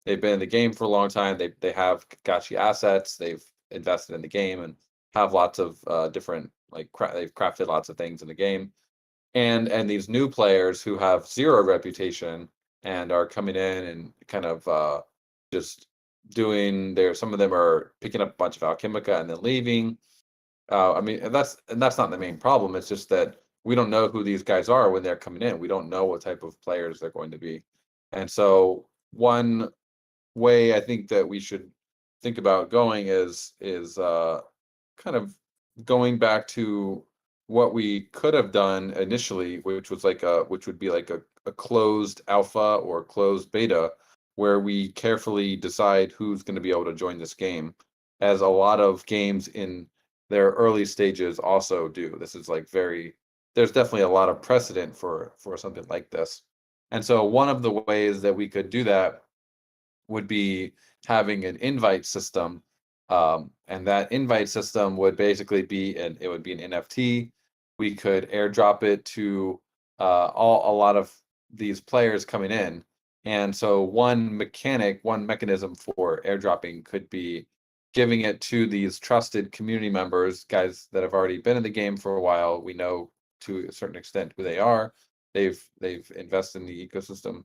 they've been in the game for a long time. They have gachi assets. They've invested in the game and have lots of different they've crafted lots of things in the game. And these new players who have zero reputation and are coming in and kind of just doing some of them are picking up a bunch of Alchemica and then leaving. I mean, and that's not the main problem. It's just that we don't know who these guys are when they're coming in. We don't know what type of players they're going to be. And so one way I think that we should think about going is kind of going back to what we could have done initially, which would be like a closed alpha or closed beta, where we carefully decide who's going to be able to join this game, as a lot of games in their early stages also do. This is there's definitely a lot of precedent for something like this. And so one of the ways that we could do that would be having an invite system. And that invite system would basically be an NFT. We could airdrop it to a lot of these players coming in. And so one mechanism for airdropping could be giving it to these trusted community members, guys that have already been in the game for a while. We know to a certain extent who they are. They've invested in the ecosystem.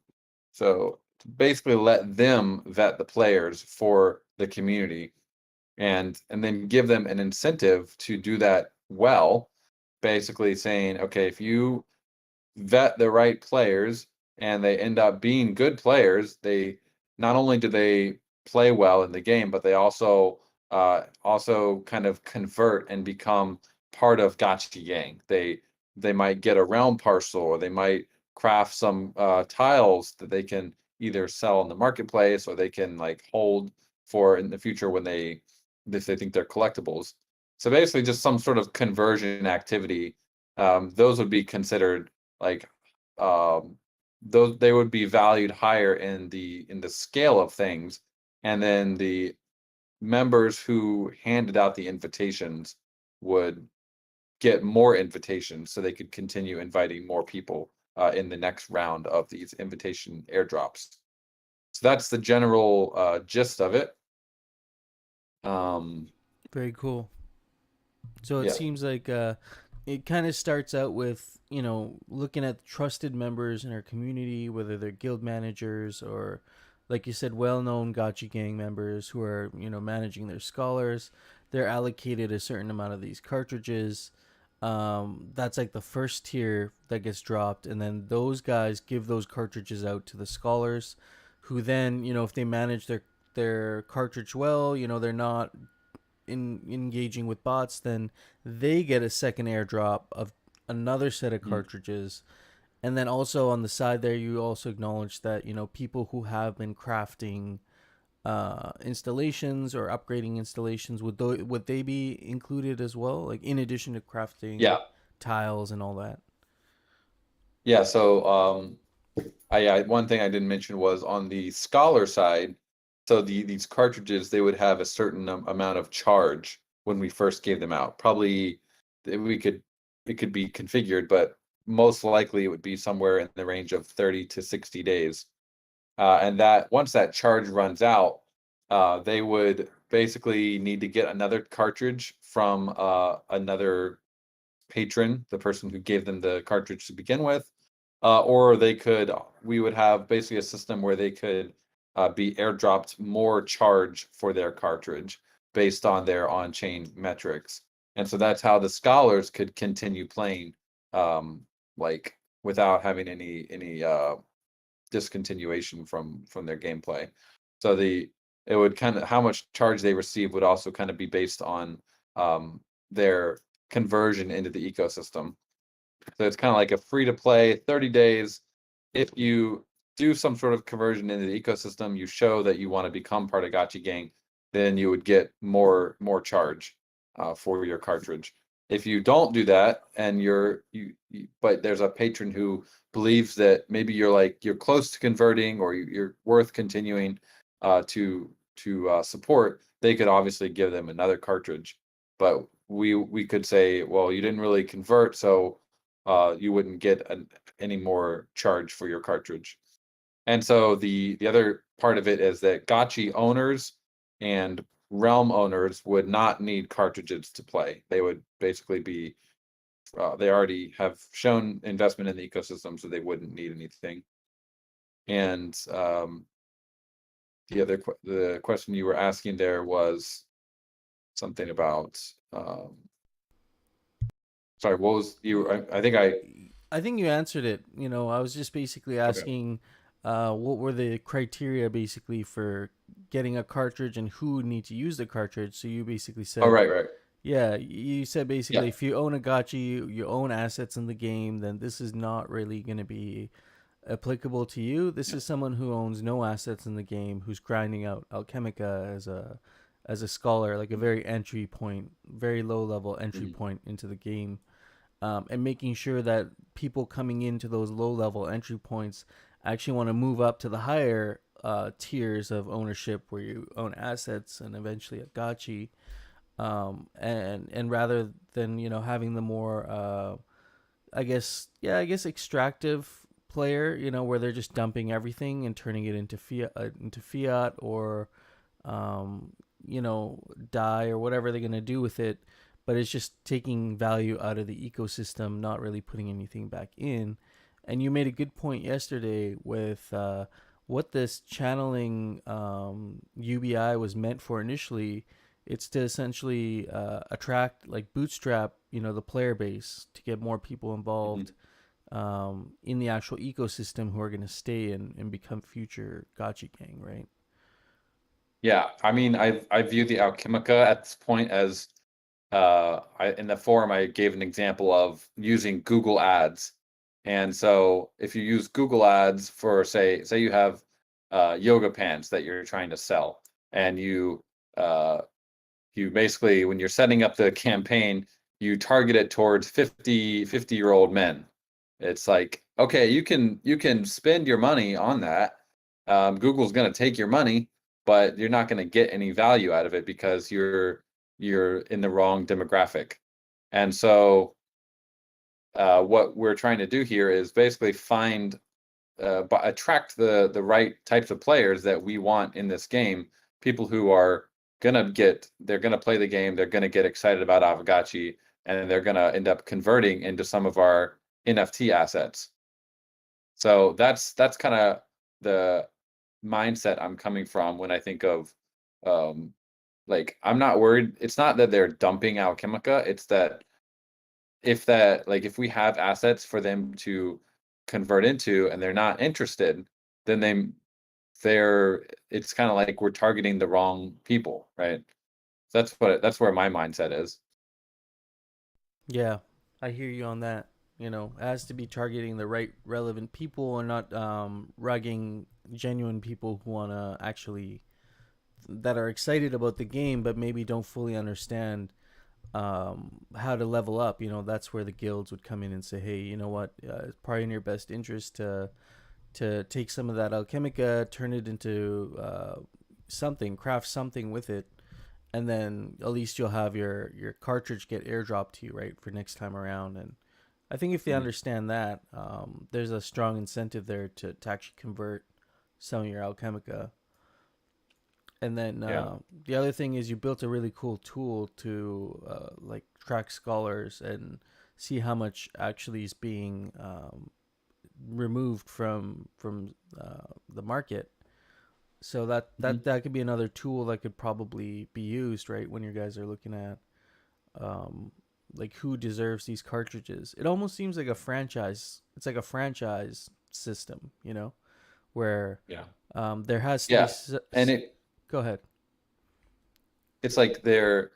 So to basically let them vet the players for the community, and then give them an incentive to do that well, basically saying, okay, if you vet the right players and they end up being good players, they not only do they play well in the game, but they also kind of convert and become part of Gachi Gang. They might get a realm parcel, or they might craft some tiles that they can either sell in the marketplace, or they can hold for in the future when if they think they're collectibles. So basically just some sort of conversion activity. Those would be considered like those they would be valued higher in the scale of things. And then the members who handed out the invitations would get more invitations, so they could continue inviting more people in the next round of these invitation airdrops. So that's the general gist of it. Very cool. So it Yeah. seems like it kind of starts out with, looking at trusted members in our community, whether they're guild managers or, like you said, well-known Gotcha Gang members who are, managing their scholars. They're allocated a certain amount of these cartridges. That's like the first tier that gets dropped, and then those guys give those cartridges out to the scholars, who then, if they manage their cartridge well, they're not engaging with bots, then they get a second airdrop of another set of Mhm. cartridges. And then also on the side there, you also acknowledge that people who have been crafting installations or upgrading installations, would they be included as well, like in addition to crafting Yeah. tiles and all that? Yeah. So one thing I didn't mention was on the scholar side. So these cartridges, they would have a certain amount of charge when we first gave them out. Probably we could it could be configured, but most likely it would be somewhere in the range of 30 to 60 days. And that once that charge runs out, they would basically need to get another cartridge from another patron, the person who gave them the cartridge to begin with, or we would have basically a system where they could be airdropped more charge for their cartridge based on their on-chain metrics. And so that's how the scholars could continue playing, like without having any discontinuation from their gameplay. So it would kind of how much charge they receive would also kind of be based on their conversion into the ecosystem. So it's kind of like a free to play 30 days. If you do some sort of conversion into the ecosystem, you show that you want to become part of Gachi Gang, then you would get more charge for your cartridge. If you don't do that, and but there's a patron who believes that maybe you're close to converting, or you're worth continuing to support, they could obviously give them another cartridge. But we could say, well, you didn't really convert, so you wouldn't get any more charge for your cartridge. And so the other part of it is that Gotchi owners and Realm owners would not need cartridges to play. They would basically be they already have shown investment in the ecosystem, so they wouldn't need anything. And the question you were asking there was something about sorry, what was you? I think you answered it. You know, I was just basically Okay. asking what were the criteria basically for getting a cartridge and who would need to use the cartridge. So you basically Oh, said, right. yeah, you said basically Yeah. if you own a gotchi, you own assets in the game, then this is not really going to be applicable to you. This Yeah. is someone who owns no assets in the game, who's grinding out Alchemica as a scholar, like a very entry point, very low level entry Mhm. point into the game, and making sure that people coming into those low level entry points actually want to move up to the higher tiers of ownership where you own assets and eventually a gotchi, and rather than having the more I guess extractive player, where they're just dumping everything and turning it into fiat or um, die or whatever they're gonna do with it, but it's just taking value out of the ecosystem, not really putting anything back in. And you made a good point yesterday with what this channeling UBI was meant for initially. It's to essentially attract, like bootstrap, the player base to get more people involved Mhm. in the actual ecosystem who are going to stay and become future gotcha gang, right? Yeah, I mean, I view the Alchemica at this point as in the forum I gave an example of using Google Ads. And so if you use Google Ads for say you have yoga pants that you're trying to sell, and uh you basically, when you're setting up the campaign, you target it towards 50-year-old men. It's like, okay, you can spend your money on that. Google's going to take your money, but you're not going to get any value out of it because you're in the wrong demographic. And so what we're trying to do here is basically attract the right types of players that we want in this game. People who are they're gonna play the game, they're gonna get excited about Aavegotchi, and they're gonna end up converting into some of our NFT assets. So that's kind of the mindset I'm coming from when I think of um like, I'm not worried. It's not that they're dumping Alchemica, it's that if we have assets for them to convert into and they're not interested, then they're it's kind of like we're targeting the wrong people, right? That's where my mindset is. Yeah, I hear you on that. It has to be targeting the right relevant people and not rugging genuine people who want to actually that are excited about the game but maybe don't fully understand how to level up. That's where the guilds would come in and say, hey, you know what, it's probably in your best interest to take some of that alchemica, turn it into something, craft something with it, and then at least you'll have your cartridge get airdropped to you, right, for next time around. And I think if they Mhm. understand that, there's a strong incentive there to actually convert some of your alchemica. And then Yeah. the other thing is you built a really cool tool to like track scholars and see how much actually is being removed from the market. So Mhm. that could be another tool that could probably be used, right, when you guys are looking at um, like who deserves these cartridges. It almost seems like a franchise. It's like a franchise system, where Yeah. there has to be. Yeah. And Go ahead. it's like the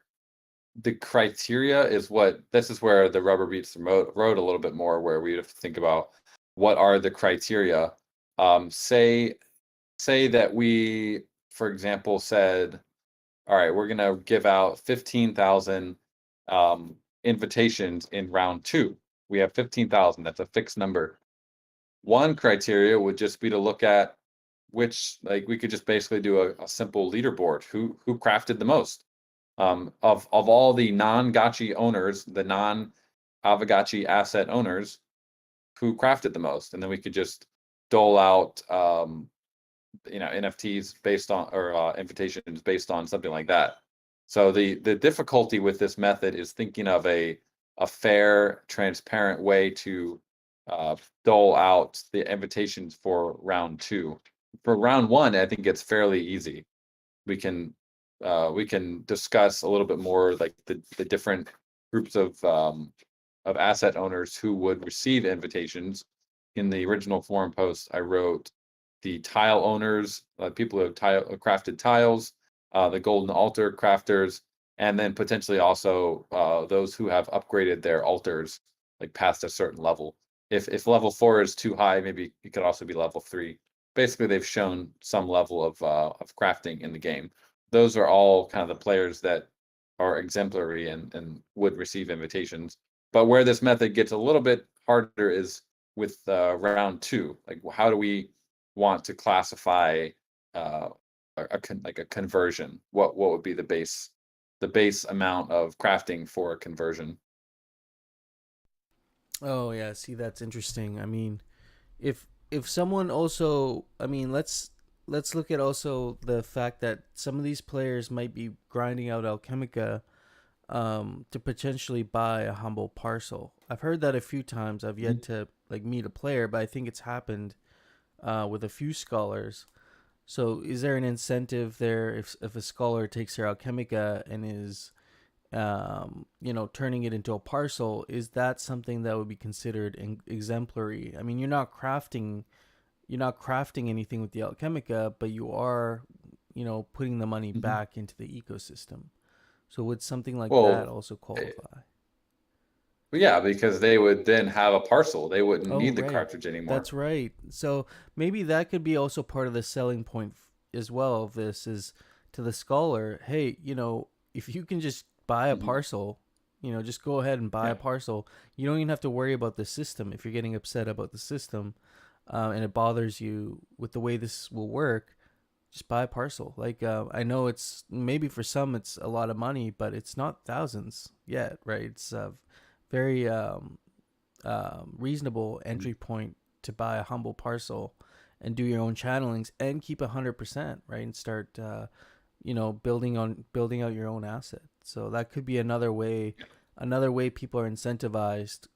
criteria is what this is where the rubber meets the road a little bit more, where we have to think about what are the criteria. Say that we, for example, said, all right, we're gonna give out 15,000 invitations in round two. We have 15,000. That's a fixed number. One criteria would just be to look at like we could just basically do a simple leaderboard. Who crafted the most? Of all the non-Gotchi owners, the non-Aavegotchi asset owners, who crafted the most? And then we could just dole out NFTs based on, or invitations based on something like that. So the difficulty with this method is thinking of a fair, transparent way to dole out the invitations for round 2. For round 1, I think it's fairly easy. We can discuss a little bit more like the different groups of asset owners who would receive invitations. In the original forum post, I wrote the tile owners, people who have crafted tiles, the golden altar crafters, and then potentially also those who have upgraded their altars like past a certain level. If level 4 is too high, maybe it could also be level 3. Basically, they've shown some level of crafting in the game. Those are all kind of the players that are exemplary and would receive invitations. But where this method gets a little bit harder is with round 2. Like, how do we want to classify like a conversion? What would be the base amount of crafting for a conversion? Oh yeah, see that's interesting. I mean, if someone also, I mean, let's look at also the fact that some of these players might be grinding out Alchemica to potentially buy a humble parcel. I've heard that a few times. I've yet to like meet a player, but I think it's happened with a few scholars. So is there an incentive there if a scholar takes their Alchemica and is turning it into a parcel? Is that something that would be considered exemplary? I mean, you're not crafting anything with the Alchemica, but you are, putting the money Mhm. back into the ecosystem. So would something like that Well, also eh, qualify? yeah, because they would then have a parcel. They wouldn't Oh, need the right. cartridge anymore. That's right. So maybe that could be also part of the selling point as well of this is to the scholar, hey, if you can just buy a Mhm. parcel, just go ahead and buy a Yeah. parcel. You don't even have to worry about the system. If you're getting upset about the system and it bothers you with the way this will work, just buy a parcel. Like I know it's maybe for some it's a lot of money, but it's not thousands yet, right? It's very reasonable Mhm. entry point to buy a humble parcel and do your own channelings and keep 100%, right? And start building out your own asset. So that could be another way people are incentivized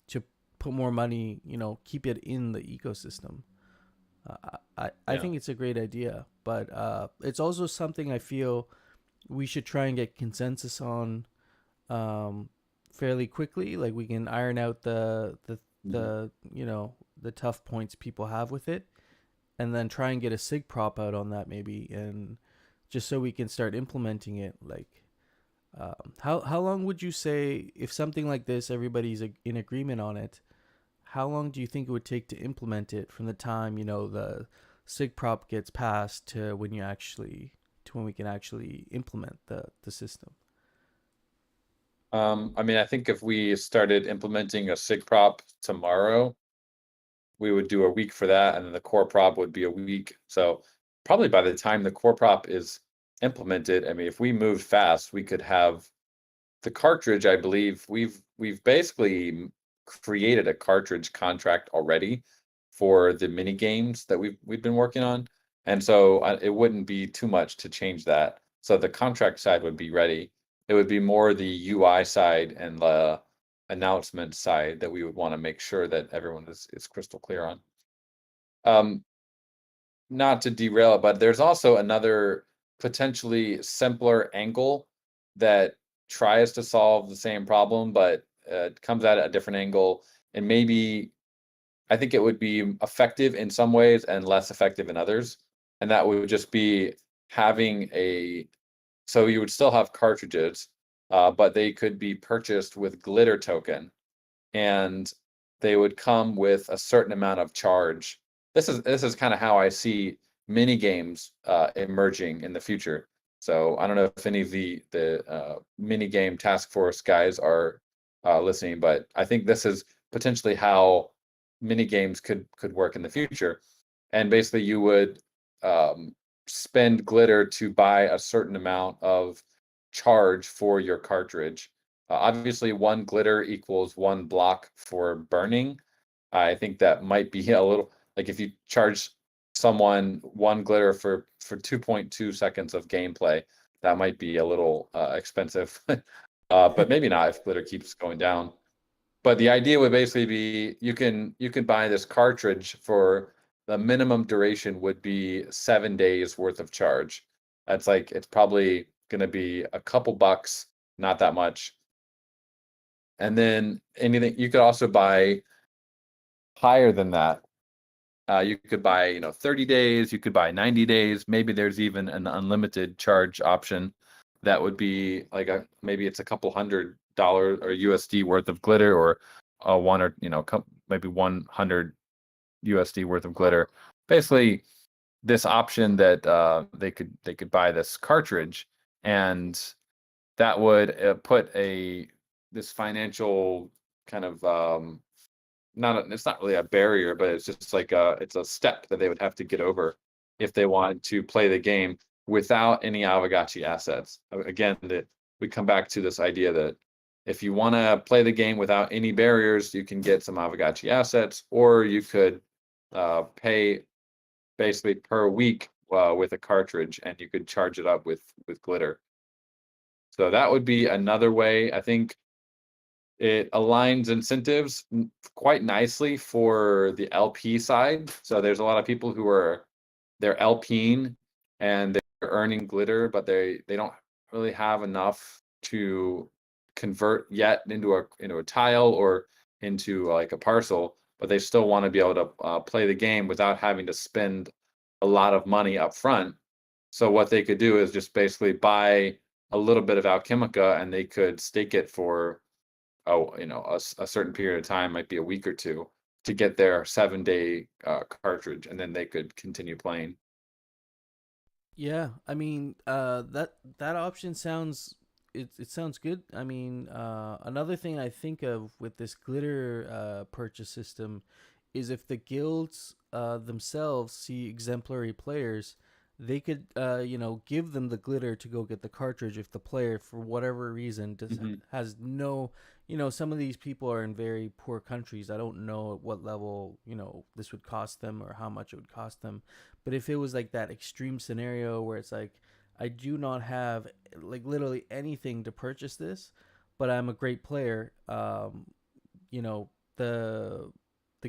to put more money, keep it in the ecosystem. I Yeah. think it's a great idea, but it's also something I feel we should try and get consensus on um, fairly quickly. Like we can iron out Mhm. the tough points people have with it, and then try and get a sig prop out on that maybe, and just so we can start implementing it. Like, how long would you say if something like this everybody's in agreement on it? How long do you think it would take to implement it from the time the sig prop gets passed to when we can actually implement the system? I mean, I think if we started implementing a sig prop tomorrow, we would do a week for that, and then the core prop would be a week. So probably by the time the core prop is implemented, I mean, if we moved fast, we could have the cartridge. I believe we've basically created a cartridge contract already for the mini games that we've been working on, and so it wouldn't be too much to change that. So the contract side would be ready. It would be more the UI side and the announcement side that we would want to make sure that everyone is crystal clear on. Um, Not to derail it, but there's also another potentially simpler angle that tries to solve the same problem, but comes at it a different angle. And maybe I think it would be effective in some ways and less effective in others. And that would just be having so you would still have cartridges, but they could be purchased with glitter token, and they would come with a certain amount of charge. This is kind of how I see mini games emerging in the future. So I don't know if any of the mini game task force guys are listening, but I think this is potentially how mini games could work in the future. And basically, you would um, spend glitter to buy a certain amount of charge for your cartridge. Obviously, one glitter equals one block for burning. I think that might be a little like if you charge someone 1 glitter for 2.2 seconds of gameplay, that might be a little expensive. But maybe not if glitter keeps going down. But the idea would basically be you can buy this cartridge for the minimum duration would be 7 days worth of charge. That's like it's probably going to be a couple bucks, not that much. And then anything you could also buy higher than that. You could buy 30 days, you could buy 90 days. Maybe there's even an unlimited charge option that would be like maybe it's a couple $100 or USD worth of glitter, or one or maybe 100 USD worth of glitter. Basically, this option that they could buy this cartridge, and that would put this financial kind of it's not really a barrier, but it's just like it's a step that they would have to get over if they wanted to play the game without any Aavegotchi assets. Again, that we come back to this idea that if you want to play the game without any barriers, you can get some Aavegotchi assets, or you could pay basically per week with a cartridge, and you could charge it up with glitter. So that would be another way. I think it aligns incentives quite nicely for the LP side. So there's a lot of people who they're LPing and they're earning glitter, but they don't really have enough to convert yet into a tile or into like a parcel, but they still want to be able to play the game without having to spend a lot of money up front. So what they could do is just basically buy a little bit of Alchemica, and they could stake it for a certain period of time, might be a week or two, to get their 7-day cartridge, and then they could continue playing. Yeah, I mean, that option sounds it sounds good. I mean, another thing I think of with this glitter purchase system is if the guilds themselves see exemplary players, they could give them the glitter to go get the cartridge if the player for whatever reason has no, some of these people are in very poor countries. I don't know at what level this would cost them or how much it would cost them, but if it was like that extreme scenario where it's like I do not have like literally anything to purchase this, but I'm a great player, you know the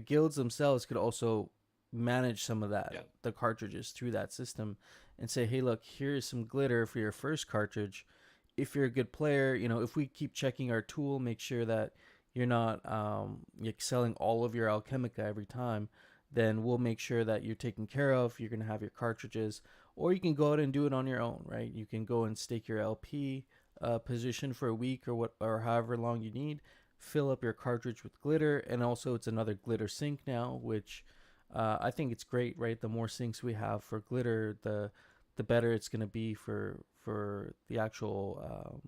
guilds themselves could also manage some of that, the cartridges through that system, and say, hey, look, here's some glitter for your first cartridge. If you're a good player, if we keep checking our tool, make sure that you're not selling all of your Alchemica every time, then we'll make sure that you're taken care of. You're going to have your cartridges, or you can go out and do it on your own, right? You can go and stake your LP position for a week or however long you need, fill up your cartridge with glitter, and also it's another glitter sink now, which I think it's great, right? The more sinks we have for glitter, the better it's going to be for the actual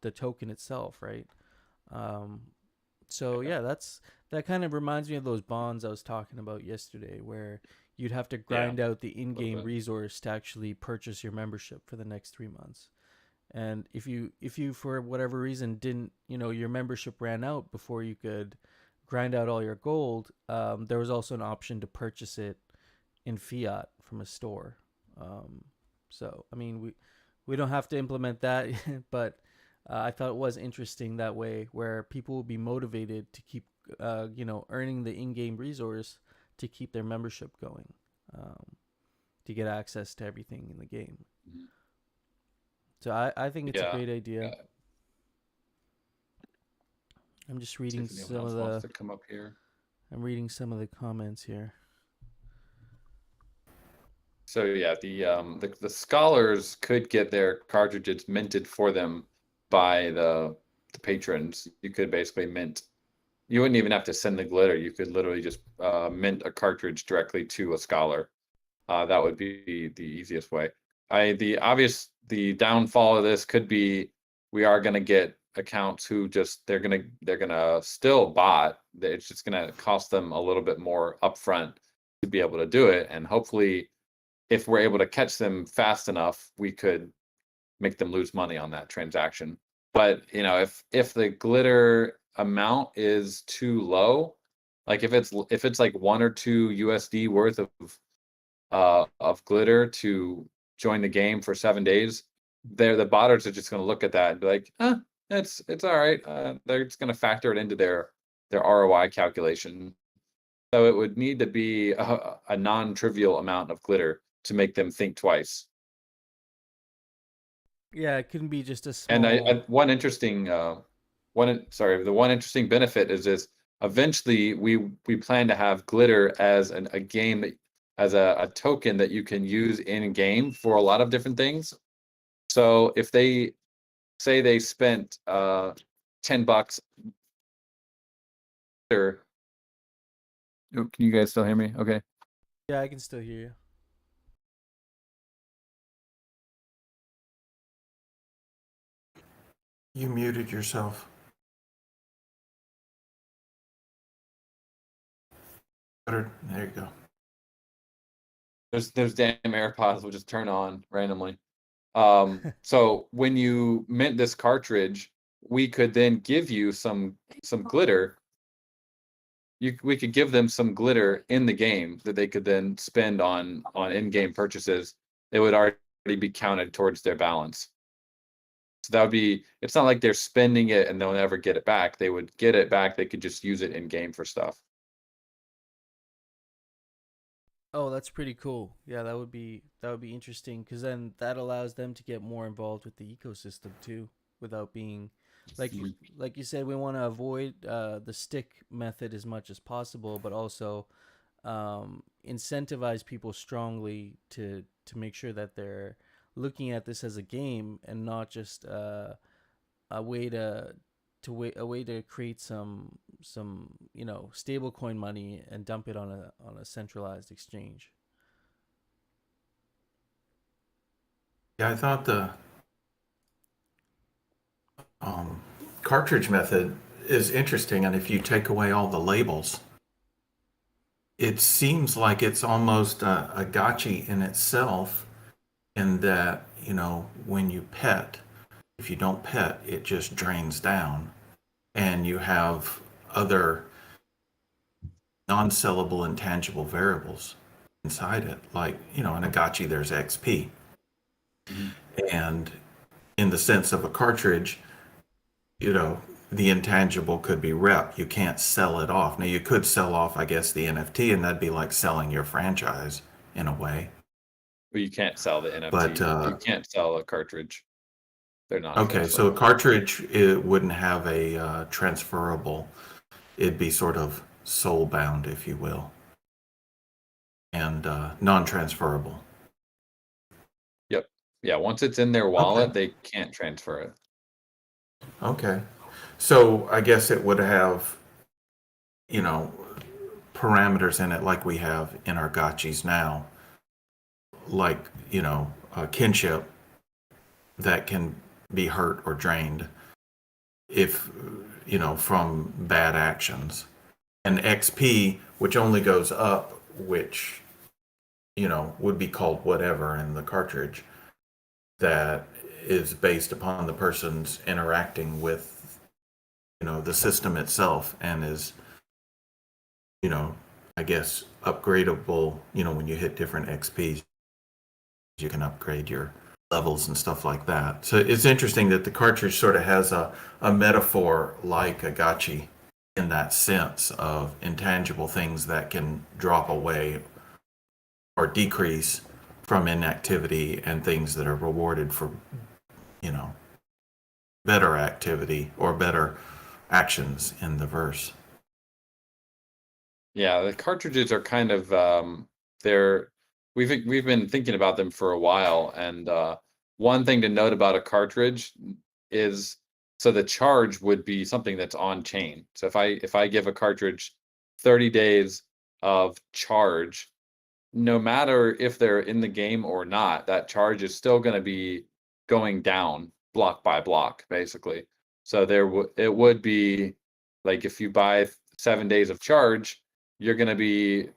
the token itself, right? So yeah, that kind of reminds me of those bonds I was talking about yesterday, where you'd have to grind out the in-game resource to actually purchase your membership for the next 3 months. And if you for whatever reason didn't, your membership ran out before you could grind out all your gold, there was also an option to purchase it in fiat from a store. So I mean, we don't have to implement that, but I thought it was interesting that way, where people will be motivated to keep earning the in-game resource to keep their membership going, to get access to everything in the game. Mm-hmm. So I think it's a great idea. Yeah. I'm just reading some of the. Wants to come up here. I'm reading some of the comments here. So yeah, the scholars could get their cartridges minted for them by the patrons. You could basically mint. You wouldn't even have to send the glitter. You could literally just mint a cartridge directly to a scholar. That would be the easiest way. The downfall of this could be we are going to get accounts who just they're gonna still bot. It's just gonna cost them a little bit more upfront to be able to do it, and hopefully, if we're able to catch them fast enough, we could make them lose money on that transaction. But if the glitter amount is too low, Like if it's like 1 or 2 USD worth of glitter to join the game for 7 days, the botters are just going to look at that and be like, it's all right. They're just going to factor it into their ROI calculation. So it would need to be a non-trivial amount of glitter to make them think twice. Yeah, it can be just a And small. one interesting the one interesting benefit is eventually we plan to have glitter as a game as a token that you can use in game for a lot of different things. So if they say they spent $10 glitter. Oh, can you guys still hear me? Okay. Yeah, I can still hear you. You muted yourself. There you go. There's damn AirPods will just turn on randomly. So when you mint this cartridge, we could then give you some glitter. We could give them some glitter in the game that they could then spend on in-game purchases. It would already be counted towards their balance. So that would be, it's not like they're spending it and they'll never get it back. They would get it back. They could just use it in game for stuff. Oh, that's pretty cool. Yeah, that would be interesting because then that allows them to get more involved with the ecosystem too, without being like Mhm. like you said, we want to avoid the stick method as much as possible, but also incentivize people strongly to make sure that they're looking at this as a game and not just a way a way to create some stable coin money and dump it on a centralized exchange. Yeah, I thought the um, cartridge method is interesting, and if you take away all the labels, it seems like it's almost a gotcha in itself. In that, when you pet, if you don't pet, it just drains down, and you have other non-sellable intangible variables inside it. Like, in a gotcha, there's XP, Mhm. and in the sense of a cartridge, you know, the intangible could be rep. You can't sell it off. Now, you could sell off, I guess, the NFT, and that'd be like selling your franchise in a way. But you can't sell the But NFT. You can't sell a cartridge. They're not okay, so a transferable. cartridge, it wouldn't have a transferable. It'd be sort of soul bound, if you will, and non-transferable. Yep. Yeah. Once it's in their Okay. wallet, they can't transfer it. Okay. So I guess it would have, you know, parameters in it like we have in our gotchis now, like, kinship that can be hurt or drained if, from bad actions. And XP, which only goes up, which, would be called whatever in the cartridge, that is based upon the person's interacting with, the system itself and is, you know, I guess upgradable, when you hit different XPs, you can upgrade your levels and stuff like that. So it's interesting that the cartridge sort of has a metaphor like a gotchi in that sense of intangible things that can drop away or decrease from inactivity and things that are rewarded for, you know, better activity or better actions in the verse. Yeah, the cartridges are kind of they're we've been thinking about them for a while, and one thing to note about a cartridge is so the charge would be something that's on chain. So if I give a cartridge 30 days of charge, no matter if they're in the game or not, that charge is still going to be going down block by block, basically. So it would be like if you buy 7 days of charge, you're going to be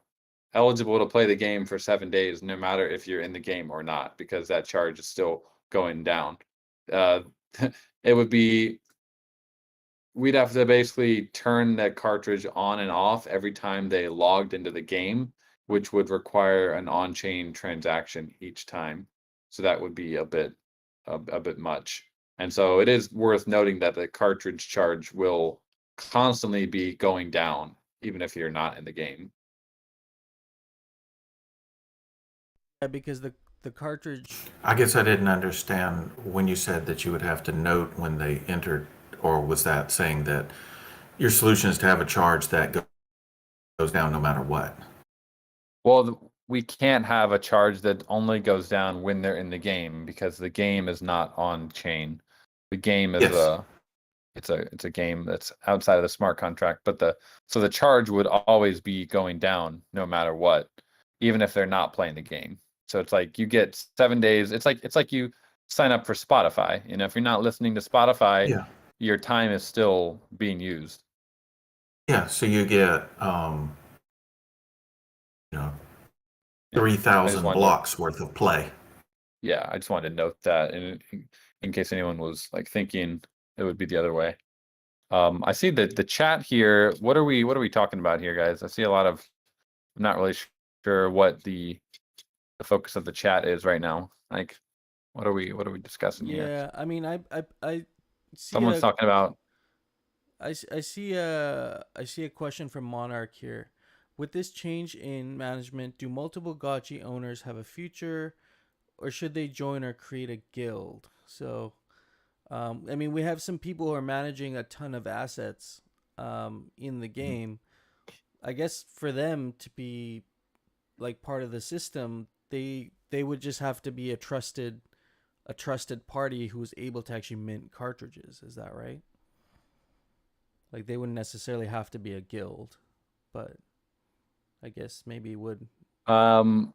eligible to play the game for 7 days, no matter if you're in the game or not, because that charge is still going down. Uh, it would be we'd have to basically turn that cartridge on and off every time they logged into the game, which would require an on-chain transaction each time. So that would be a bit much. And so it is worth noting that the cartridge charge will constantly be going down, even if you're not in the game. Yeah, because the cartridge. I guess I didn't understand when you said that you would have to note when they entered, or was that saying that your solution is to have a charge that goes down no matter what? Well, we can't have a charge that only goes down when they're in the game because the game is not on chain. The game is Yes. it's a game that's outside of the smart contract, but the charge would always be going down no matter what, even if they're not playing the game. So it's like you get 7 days. It's like you sign up for Spotify. You know, if you're not listening to Spotify, Yeah. your time is still being used. Yeah. So you get, you know, Yeah. 3,000 blocks worth of play. Yeah, I just wanted to note that in case anyone was like thinking it would be the other way. I see that the chat here. What are we talking about here, guys? I see a lot of. I'm not really sure what the focus of the chat is right now. Like, what are we discussing here? Yeah, I mean, I see Someone's talking about. I see a question from Monarch here. With this change in management, do multiple Gotchi owners have a future, or should they join or create a guild? So, I mean, we have some people who are managing a ton of assets in the game. I guess for them to be like part of the system, they would just have to be a trusted party who's able to actually mint cartridges. Is that right? Like they wouldn't necessarily have to be a guild, but I guess maybe would. So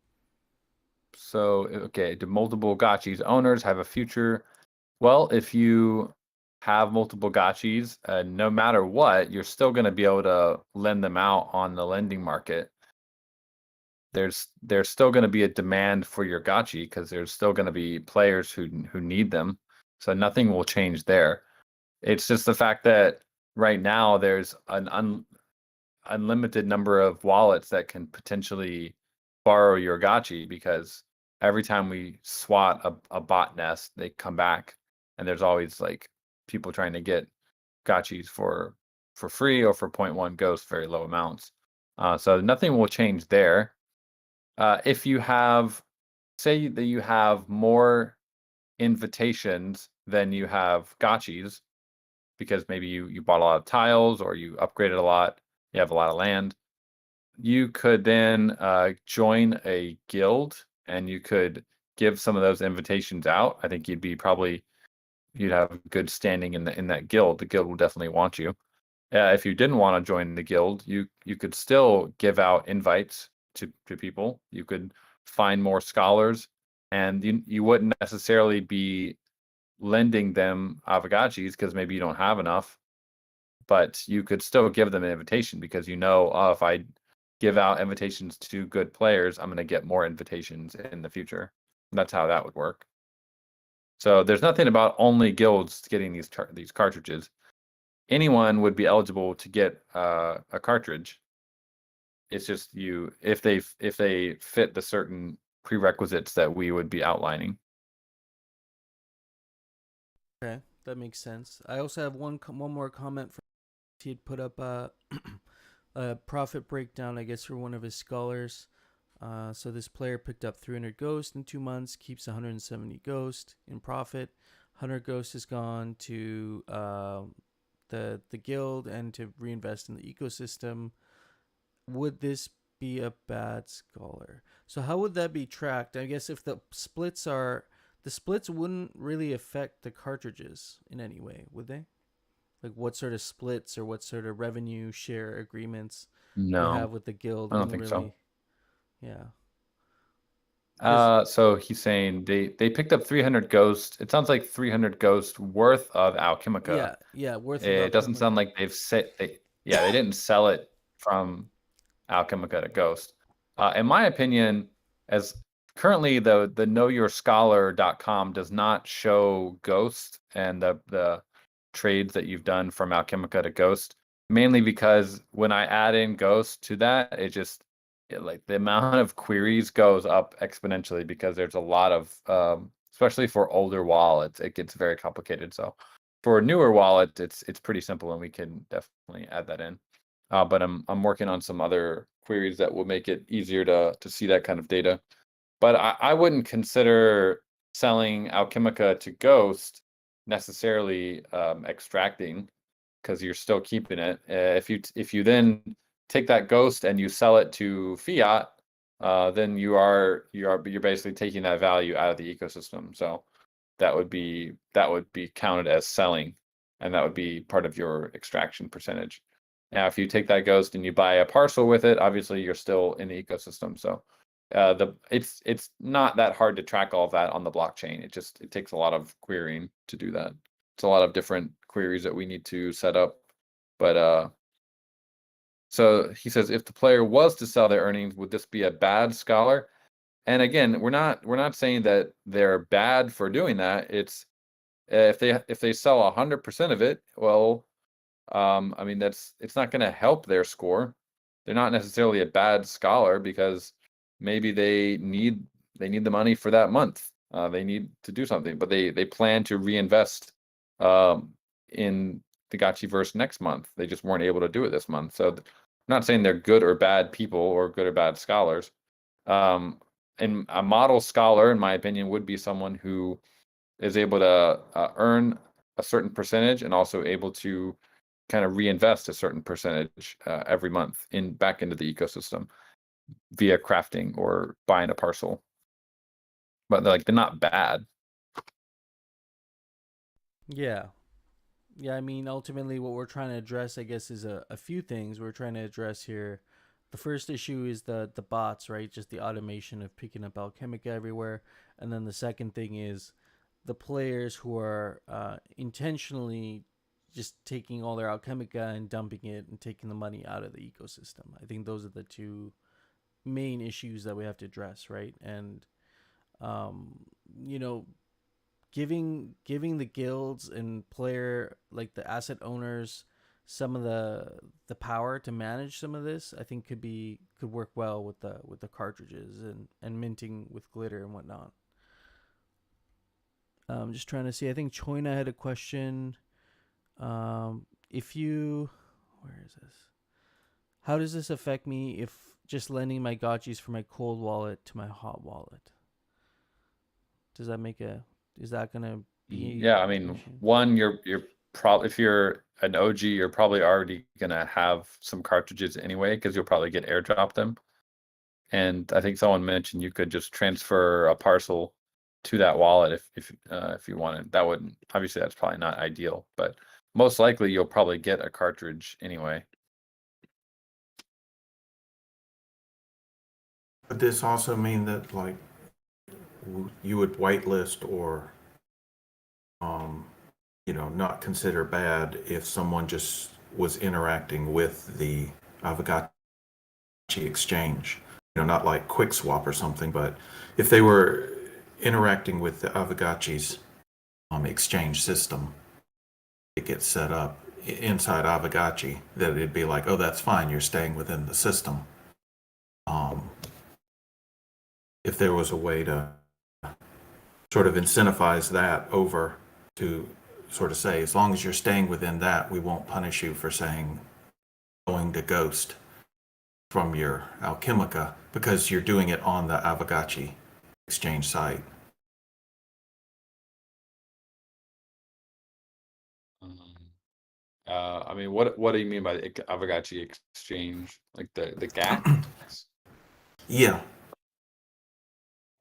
okay, do multiple Gotchis owners have a future? Well, if you have multiple Gotchis, no matter what, you're still going to be able to lend them out on the lending market. There's still going to be a demand for your Gotchi because there's still going to be players who need them. So nothing will change there. It's just the fact that right now there's an unlimited number of wallets that can potentially borrow your Gotchi because every time we swat a bot nest, they come back, and there's always like people trying to get Gotchis for free or for 0.1 ghost, very low amounts. So nothing will change there. If you have, say that you have more invitations than you have Gotchis, because maybe you bought a lot of tiles or you upgraded a lot, you have a lot of land, you could then join a guild and you could give some of those invitations out. I think you'd have good standing in that guild. The guild will definitely want you. If you didn't want to join the guild, you could still give out invites to people. You could find more scholars, and you wouldn't necessarily be lending them Aavegotchis because maybe you don't have enough, but you could still give them an invitation because if I give out invitations to good players, I'm going to get more invitations in the future. And that's how that would work. So there's nothing about only guilds getting these cartridges. Anyone would be eligible to get a cartridge. It's just if they fit the certain prerequisites that we would be outlining. Okay, that makes sense. I also have one more comment from he had put up a profit breakdown, I guess, for one of his scholars. So this player picked up 300 ghost in 2 months, keeps 170 ghost in profit. 100 ghost has gone to the guild and to reinvest in the ecosystem. Would this be a bad scholar? So how would that be tracked? I guess if the splits wouldn't really affect the cartridges in any way, would they? Like what sort of splits or what sort of revenue share agreements you have with the guild? I don't think so. Yeah. So he's saying they picked up 300 ghost. It sounds like 300 ghost worth of Alchemica. Yeah, worth. It doesn't sound like they didn't sell it from Alchemica to Ghost. In my opinion, as currently the knowyourscholar.com does not show Ghost, and the trades that you've done from Alchemica to Ghost, mainly because when I add in Ghost to that, like the amount of queries goes up exponentially because there's a lot of especially for older wallets, it gets very complicated. So for newer wallets, it's pretty simple, and we can definitely add that in. But I'm working on some other queries that will make it easier to see that kind of data. But I wouldn't consider selling Alchemica to Ghost necessarily extracting, because you're still keeping it. If you then take that Ghost and you sell it to fiat, then you're basically taking that value out of the ecosystem. So that would be counted as selling, and that would be part of your extraction percentage. Now, if you take that Ghost and you buy a parcel with it, obviously you're still in the ecosystem. So it's not that hard to track all of that on the blockchain. It takes a lot of querying to do that. It's a lot of different queries that we need to set up. But so he says, if the player was to sell their earnings, would this be a bad scholar? And again, we're not saying that they're bad for doing that. It's if they sell 100% of it, well, I mean, it's not going to help their score. They're not necessarily a bad scholar because maybe they need the money for that month. They need to do something, but they plan to reinvest in the Gotchiverse next month. They just weren't able to do it this month. So I'm not saying they're good or bad people or good or bad scholars. And a model scholar, in my opinion, would be someone who is able to earn a certain percentage and also able to kind of reinvest a certain percentage every month back into the ecosystem via crafting or buying a parcel. But they're not bad. Yeah. Yeah, I mean, ultimately what we're trying to address, I guess, is a few things we're trying to address here. The first issue is the bots, right? Just the automation of picking up Alchemica everywhere. And then the second thing is the players who are intentionally just taking all their Alchemica and dumping it and taking the money out of the ecosystem. I think those are the two main issues that we have to address, right? And you know, giving the guilds and player, like the asset owners, some of the power to manage some of this, I think could work well with the cartridges and minting with glitter and whatnot. Just trying to see. I think Choina had a question. If you, where is this? How does this affect me if just lending my gotchis from my cold wallet to my hot wallet? Does that make is that gonna be? Yeah, I mean, one, you're probably, if you're an OG, you're probably already gonna have some cartridges anyway, because you'll probably get airdropped them. And I think someone mentioned you could just transfer a parcel to that wallet if you wanted. That wouldn't, obviously that's probably not ideal, but most likely you'll probably get a cartridge anyway. But this also mean that like you would whitelist or not consider bad if someone just was interacting with the Aavegotchi exchange, not like QuickSwap or something, but if they were interacting with the Aavegotchi's exchange system, it gets set up inside Aavegotchi, that it'd be like, oh, that's fine, you're staying within the system. If there was a way to sort of incentivize that over to sort of say, as long as you're staying within that, we won't punish you for saying going to Ghost from your Alchemica because you're doing it on the Aavegotchi exchange site. I mean, what do you mean by the Aavegotchi exchange? Like the GAX? Yeah.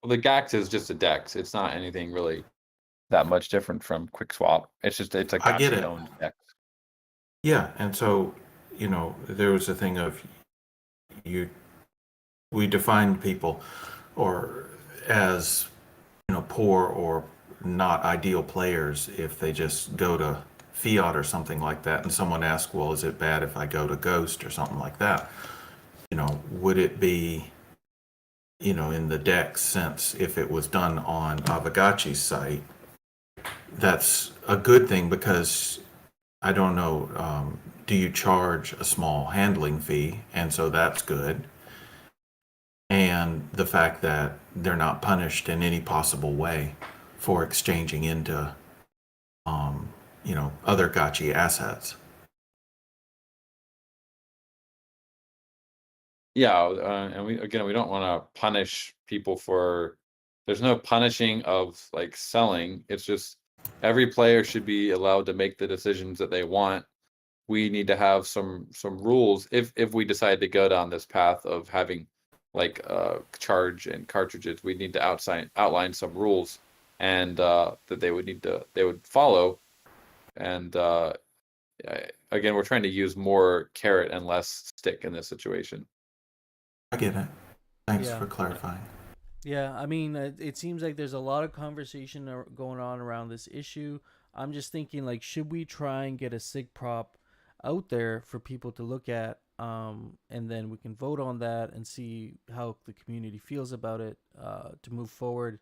Well, the GAX is just a DEX. It's not anything really that much different from QuickSwap. It's a I get it. Gotchi-owned DEX. Yeah, and so, there was a thing of we defined people or as, poor or not ideal players if they just go to fiat or something like that. And someone asked, well, is it bad if I go to Ghost or something like that? Would it be, in the DEX sense, if it was done on Aavegotchi's site, that's a good thing because I don't know, do you charge a small handling fee? And so that's good. And the fact that they're not punished in any possible way for exchanging into, um, other gotchi assets. Yeah, and we don't want to punish people for. There's no punishing of like selling. It's just every player should be allowed to make the decisions that they want. We need to have some rules if we decide to go down this path of having like charge and cartridges. We need to outline some rules and that they would follow. And again, we're trying to use more carrot and less stick in this situation. I get it. Thanks Yeah. for clarifying. Yeah, I mean, it seems like there's a lot of conversation going on around this issue. I'm just thinking, like, should we try and get a SIG prop out there for people to look at, and then we can vote on that and see how the community feels about it, to move forward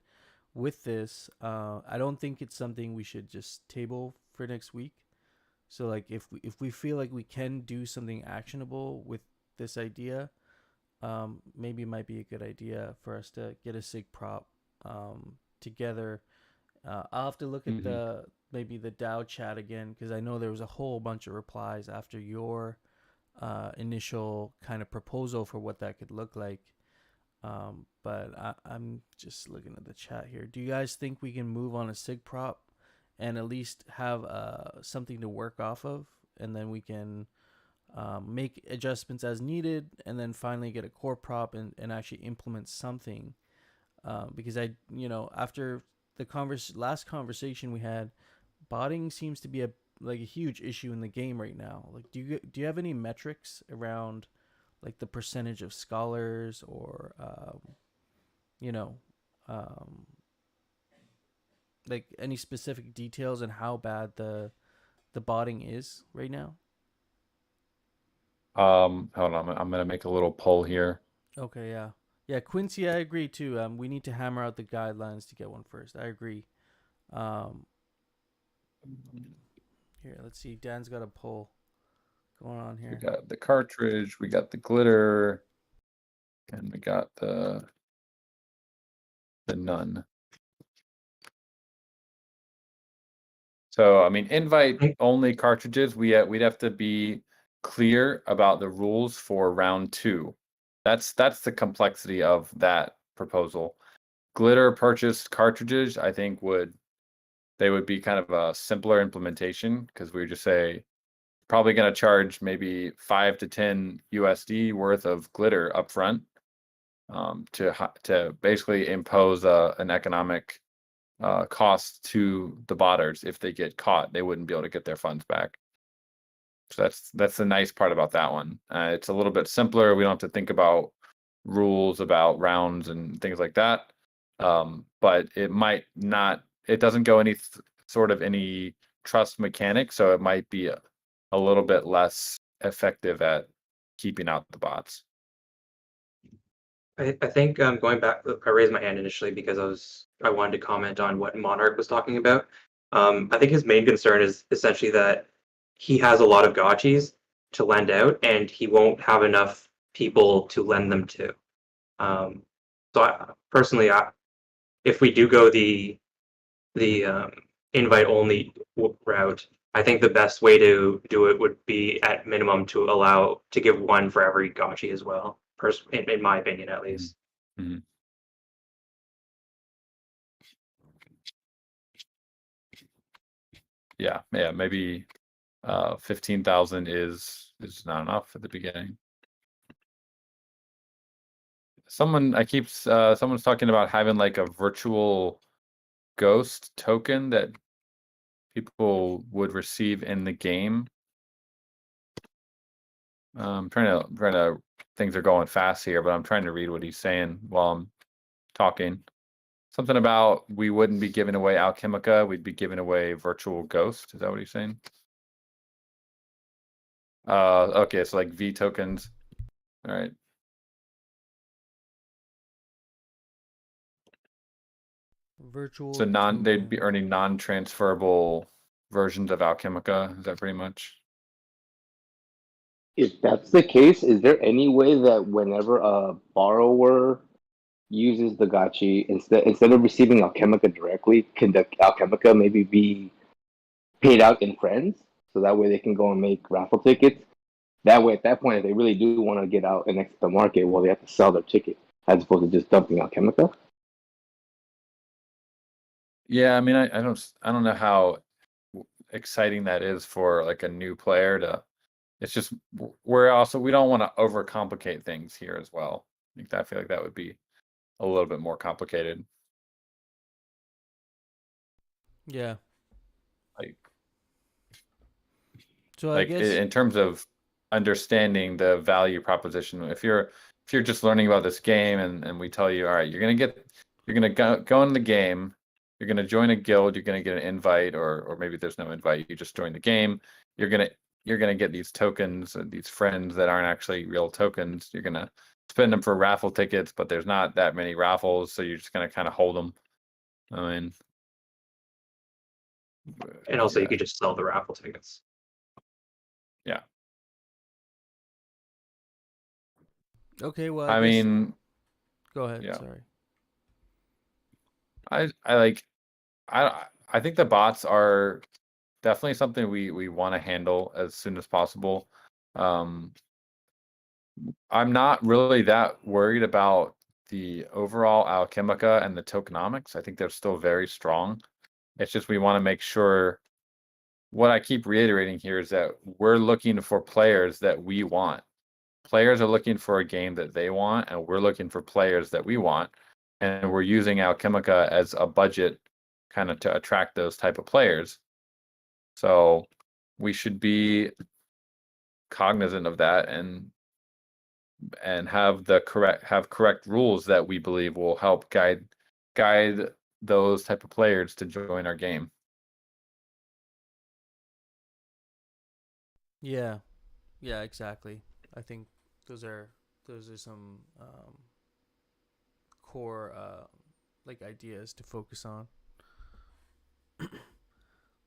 with this. I don't think it's something we should just table for next week. So, like, if we feel like we can do something actionable with this idea, maybe it might be a good idea for us to get a SIG prop together. I'll have to look at Mhm. the maybe the DAO chat again because I know there was a whole bunch of replies after your initial kind of proposal for what that could look like. But I'm just looking at the chat here. Do you guys think we can move on a SIG prop and at least have something to work off of, and then we can make adjustments as needed, and then finally get a core prop and actually implement something. Because after the last conversation we had, botting seems to be a huge issue in the game right now. Like, do you have any metrics around like the percentage of scholars or you know um, like any specific details on how bad the botting is right now? Hold on, I'm gonna make a little poll here. Okay, yeah. Yeah, Quincy, I agree too. We need to hammer out the guidelines to get one first. I agree. Um, Here, let's see. Dan's got a poll going on We here. got the cartridge, we got the glitter, and we got the none. So I mean, invite only cartridges. We'd have to be clear about the rules for round 2. That's the complexity of that proposal. Glitter purchased cartridges, I think they would be kind of a simpler implementation because we would just say probably going to charge maybe 5 to 10 USD worth of glitter upfront, to basically impose an economic cost to the botters. If they get caught, they wouldn't be able to get their funds back. So that's the nice part about that one. It's a little bit simpler. We don't have to think about rules about rounds and things like that. But it might not. It doesn't go any sort of any trust mechanic, so it might be a little bit less effective at keeping out the bots. I think going back, I raised my hand initially because I wanted to comment on what Monarch was talking about. I think his main concern is essentially that he has a lot of gotchis to lend out, and he won't have enough people to lend them to. So personally, if we do go the invite only route, I think the best way to do it would be at minimum to give one for every gotchi as well. In my opinion, at least. Mm-hmm. Yeah, maybe 15,000 is not enough at the beginning. Someone's talking about having like a virtual ghost token that people would receive in the game. I'm trying to things are going fast here, but I'm trying to read what he's saying while I'm talking. Something about we wouldn't be giving away Alchemica, we'd be giving away virtual ghost. Is that what he's saying? Okay, so like V tokens. All right. Virtual So they'd be token. earning non-transferable versions of Alchemica. Is that pretty much? If that's the case, is there any way that whenever a borrower uses the gachi, instead of receiving Alchemica directly, can the Alchemica maybe be paid out in friends? So that way they can go and make raffle tickets. That way, at that point, if they really do want to get out and exit the market, well, they have to sell their ticket as opposed to just dumping Alchemica. Yeah, I mean, I don't know how exciting that is for like a new player to. It's just we don't want to overcomplicate things here as well. I feel like that would be a little bit more complicated. Yeah. Like, So I like guess in terms of understanding the value proposition, if you're just learning about this game and we tell you, all right, you're gonna go in the game, you're gonna join a guild, you're gonna get an invite, or maybe there's no invite, you just join the game, you're gonna get these tokens, these friends that aren't actually real tokens. You're gonna spend them for raffle tickets, but there's not that many raffles, so you're just gonna kind of hold them. I mean, And also, you yeah. could just sell the raffle tickets. okay. Well, I guess, mean, go ahead. yeah. Sorry. I think the bots are definitely something we want to handle as soon as possible. I'm not really that worried about the overall Alchemica and the tokenomics. I think they're still very strong. It's just we want to make sure. What I keep reiterating here is that we're looking for players that we want. Players are looking for a game that they want, and we're looking for players that we want. And we're using Alchemica as a budget kind of to attract those type of players. So we should be cognizant of that and have correct rules that we believe will help guide those type of players to join our game. Yeah. Yeah. Exactly. I think those are some core like ideas to focus on.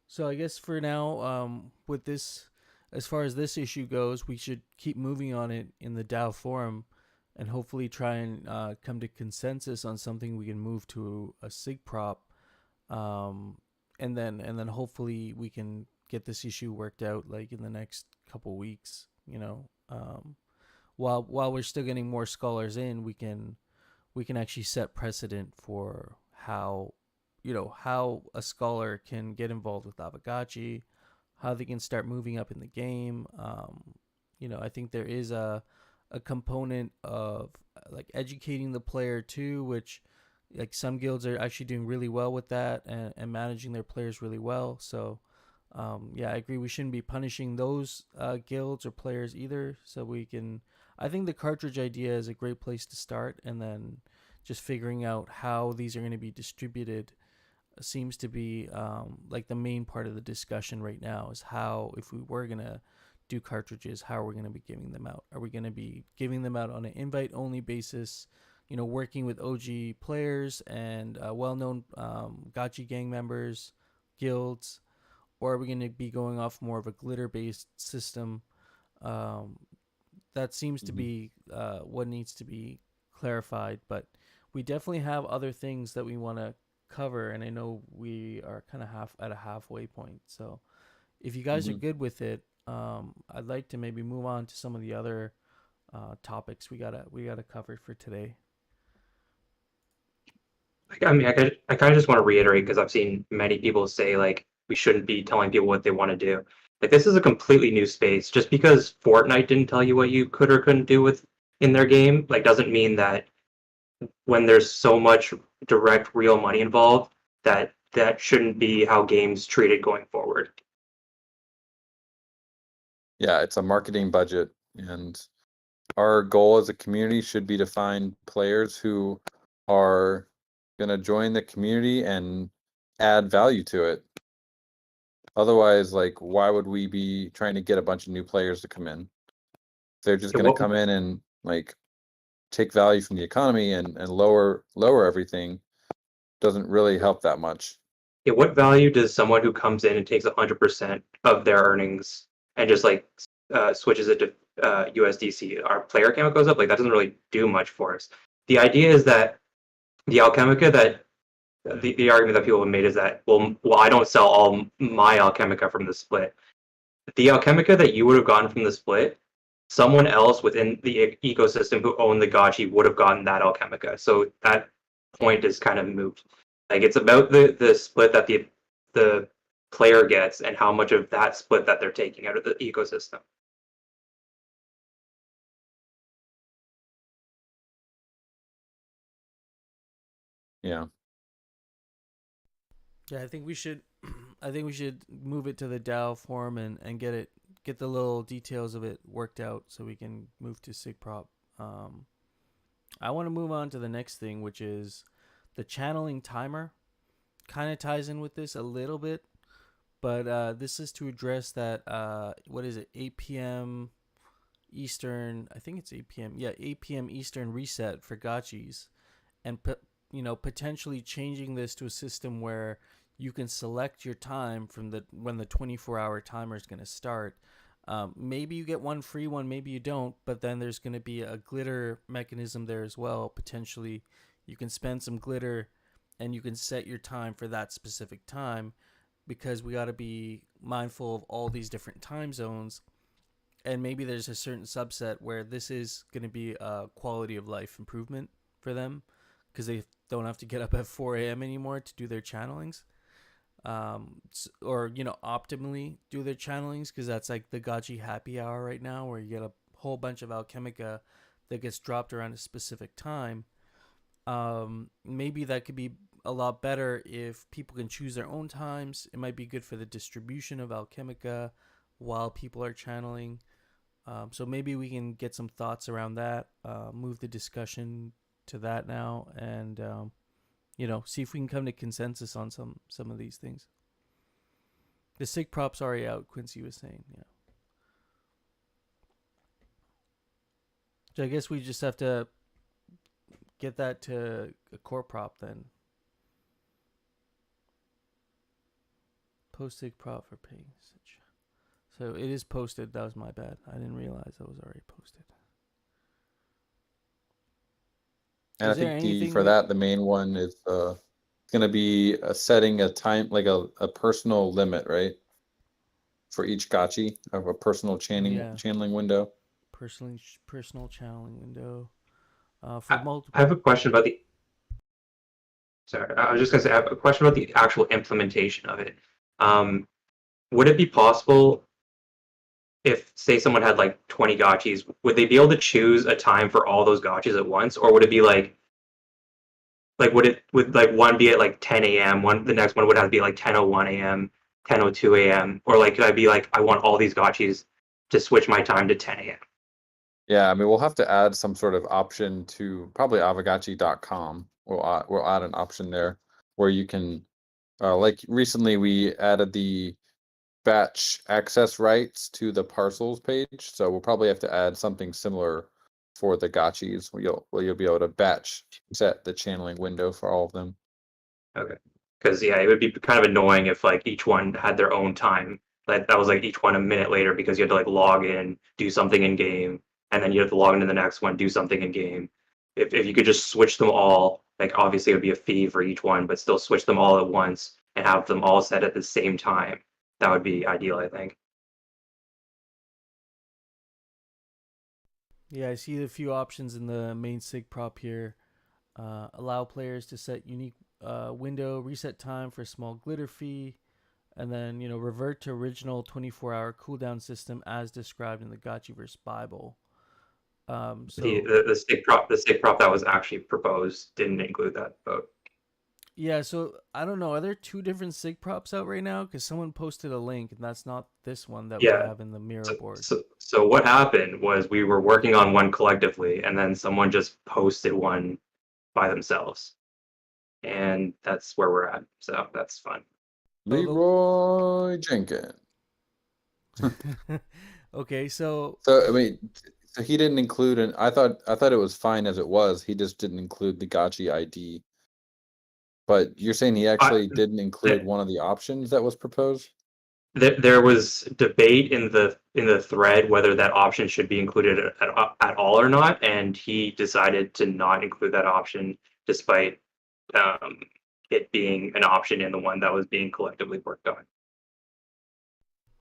So I guess for now, with this, as far as this issue goes, we should keep moving on it in the DAO forum, and hopefully try and come to consensus on something we can move to a sig prop, and then hopefully we can get this issue worked out like in the next couple weeks. While we're still getting more scholars in, we can actually set precedent for how a scholar can get involved with Aavegotchi, how they can start moving up in the game. I think there is a component of like educating the player too, which like some guilds are actually doing really well with that and managing their players really well. So I agree, we shouldn't be punishing those guilds or players either. So I think the cartridge idea is a great place to start, and then just figuring out how these are going to be distributed seems to be like the main part of the discussion right now, is how, if we were going to do cartridges, how are we going to be giving them out? Are we going to be giving them out on an invite only basis, working with OG players and well-known gachi gang members, guilds, or are we going to be going off more of a glitter based system? That seems to be what needs to be clarified, but we definitely have other things that we want to cover, and I know we are kind of at a halfway point. So if you guys are good with it, I'd like to maybe move on to some of the other topics we gotta cover for today. I mean, I kind of just want to reiterate, because I've seen many people say like we shouldn't be telling people what they want to do. Like, this is a completely new space. Just because Fortnite didn't tell you what you could or couldn't do in their game, like, doesn't mean that when there's so much direct real money involved, that shouldn't be how games treated going forward. Yeah, it's a marketing budget, and our goal as a community should be to find players who are going to join the community and add value to it. Otherwise, like, why would we be trying to get a bunch of new players to come in? They're just So going to what- come in and like take value from the economy and lower everything. Doesn't really help that much. what value does someone who comes in and takes 100% of their earnings and just like switches it to USDC, our player count goes up? Like that doesn't really do much for us. The idea is that the Alchemica that the argument that people have made is that well I don't sell all my Alchemica from the split. The Alchemica that you would have gotten from the split, someone else within the ecosystem who owned the Gotchi would have gotten that Alchemica. So that point is kind of moot. Like it's about the split that the player gets and how much of that split that they're taking out of the ecosystem. Yeah. Yeah, I think we should move it to the DAO form and get the little details of it worked out so we can move to SIGProp. I want to move on to the next thing, which is the channeling timer. Kind of ties in with this a little bit, but this is to address that 8 p.m. Eastern, I think it's 8 p.m. Yeah, 8 p.m. Eastern reset for gotchis, and potentially changing this to a system where you can select your time from when the 24-hour timer is going to start. Maybe you get one free one, maybe you don't, but then there's going to be a glitter mechanism there as well. Potentially, you can spend some glitter, and you can set your time for that specific time, because we got to be mindful of all these different time zones. And maybe there's a certain subset where this is going to be a quality of life improvement for them, because they don't have to get up at 4 a.m. anymore to do their channelings, or optimally do their channelings, because that's like the Gotchi happy hour right now, where you get a whole bunch of Alchemica that gets dropped around a specific time. Maybe that could be a lot better if people can choose their own times. It might be good for the distribution of Alchemica while people are channeling. So maybe we can get some thoughts around that, move the discussion to that now, and see if we can come to consensus on some of these things. The SIGProp's already out, Quincy was saying. Yeah. So I guess we just have to get that to a core prop then. Post SIGProp for paying such. So it is posted. That was my bad. I didn't realize that was already posted. And I think the main one is going to be setting a time, like a personal limit, right? For each gotchi of a personal channeling window. Personal channeling window. For multiple. I have a question about the. Sorry, I was just going to say, I have a question about the actual implementation of it. Would it be possible if, say, someone had like 20 gotchis, would they be able to choose a time for all those gotchis at once, or would it be would one be at like 10 a.m., the next one would have to be like 10:01 a.m., 10:02 a.m., or could I be like, I want all these gotchis to switch my time to 10 a.m.? Yeah, I mean, we'll have to add some sort of option to probably Aavegotchi.com. We'll add an option there where you can, like recently we added the batch access rights to the parcels page, so we'll probably have to add something similar for the gotchis. Where you'll be able to batch set the channeling window for all of them. Okay, because it would be kind of annoying if each one had their own time. That was each one a minute later because you had to log in, do something in game, and then you have to log into the next one, do something in game. If you could just switch them all, obviously it would be a fee for each one, but still switch them all at once and have them all set at the same time. That would be ideal, I think. Yeah, I see a few options in the main SIGProp here. Allow players to set unique window reset time for a small glitter fee, and then revert to original 24-hour cooldown system as described in the Gotchiverse Bible. So the SIGProp that was actually proposed didn't include that vote. Yeah, so I don't know. Are there two different SIGProps out right now? Because someone posted a link, and that's not this one that we have in the mirror board. So what happened was we were working on one collectively, and then someone just posted one by themselves. And that's where we're at. So that's fun. Leroy Jenkins. Okay, so I mean, so he didn't include I thought it was fine as it was. He just didn't include the Gotchi ID. But you're saying he actually didn't include one of the options that was proposed? There was debate in the thread whether that option should be included at all or not, and he decided to not include that option despite it being an option in the one that was being collectively worked on.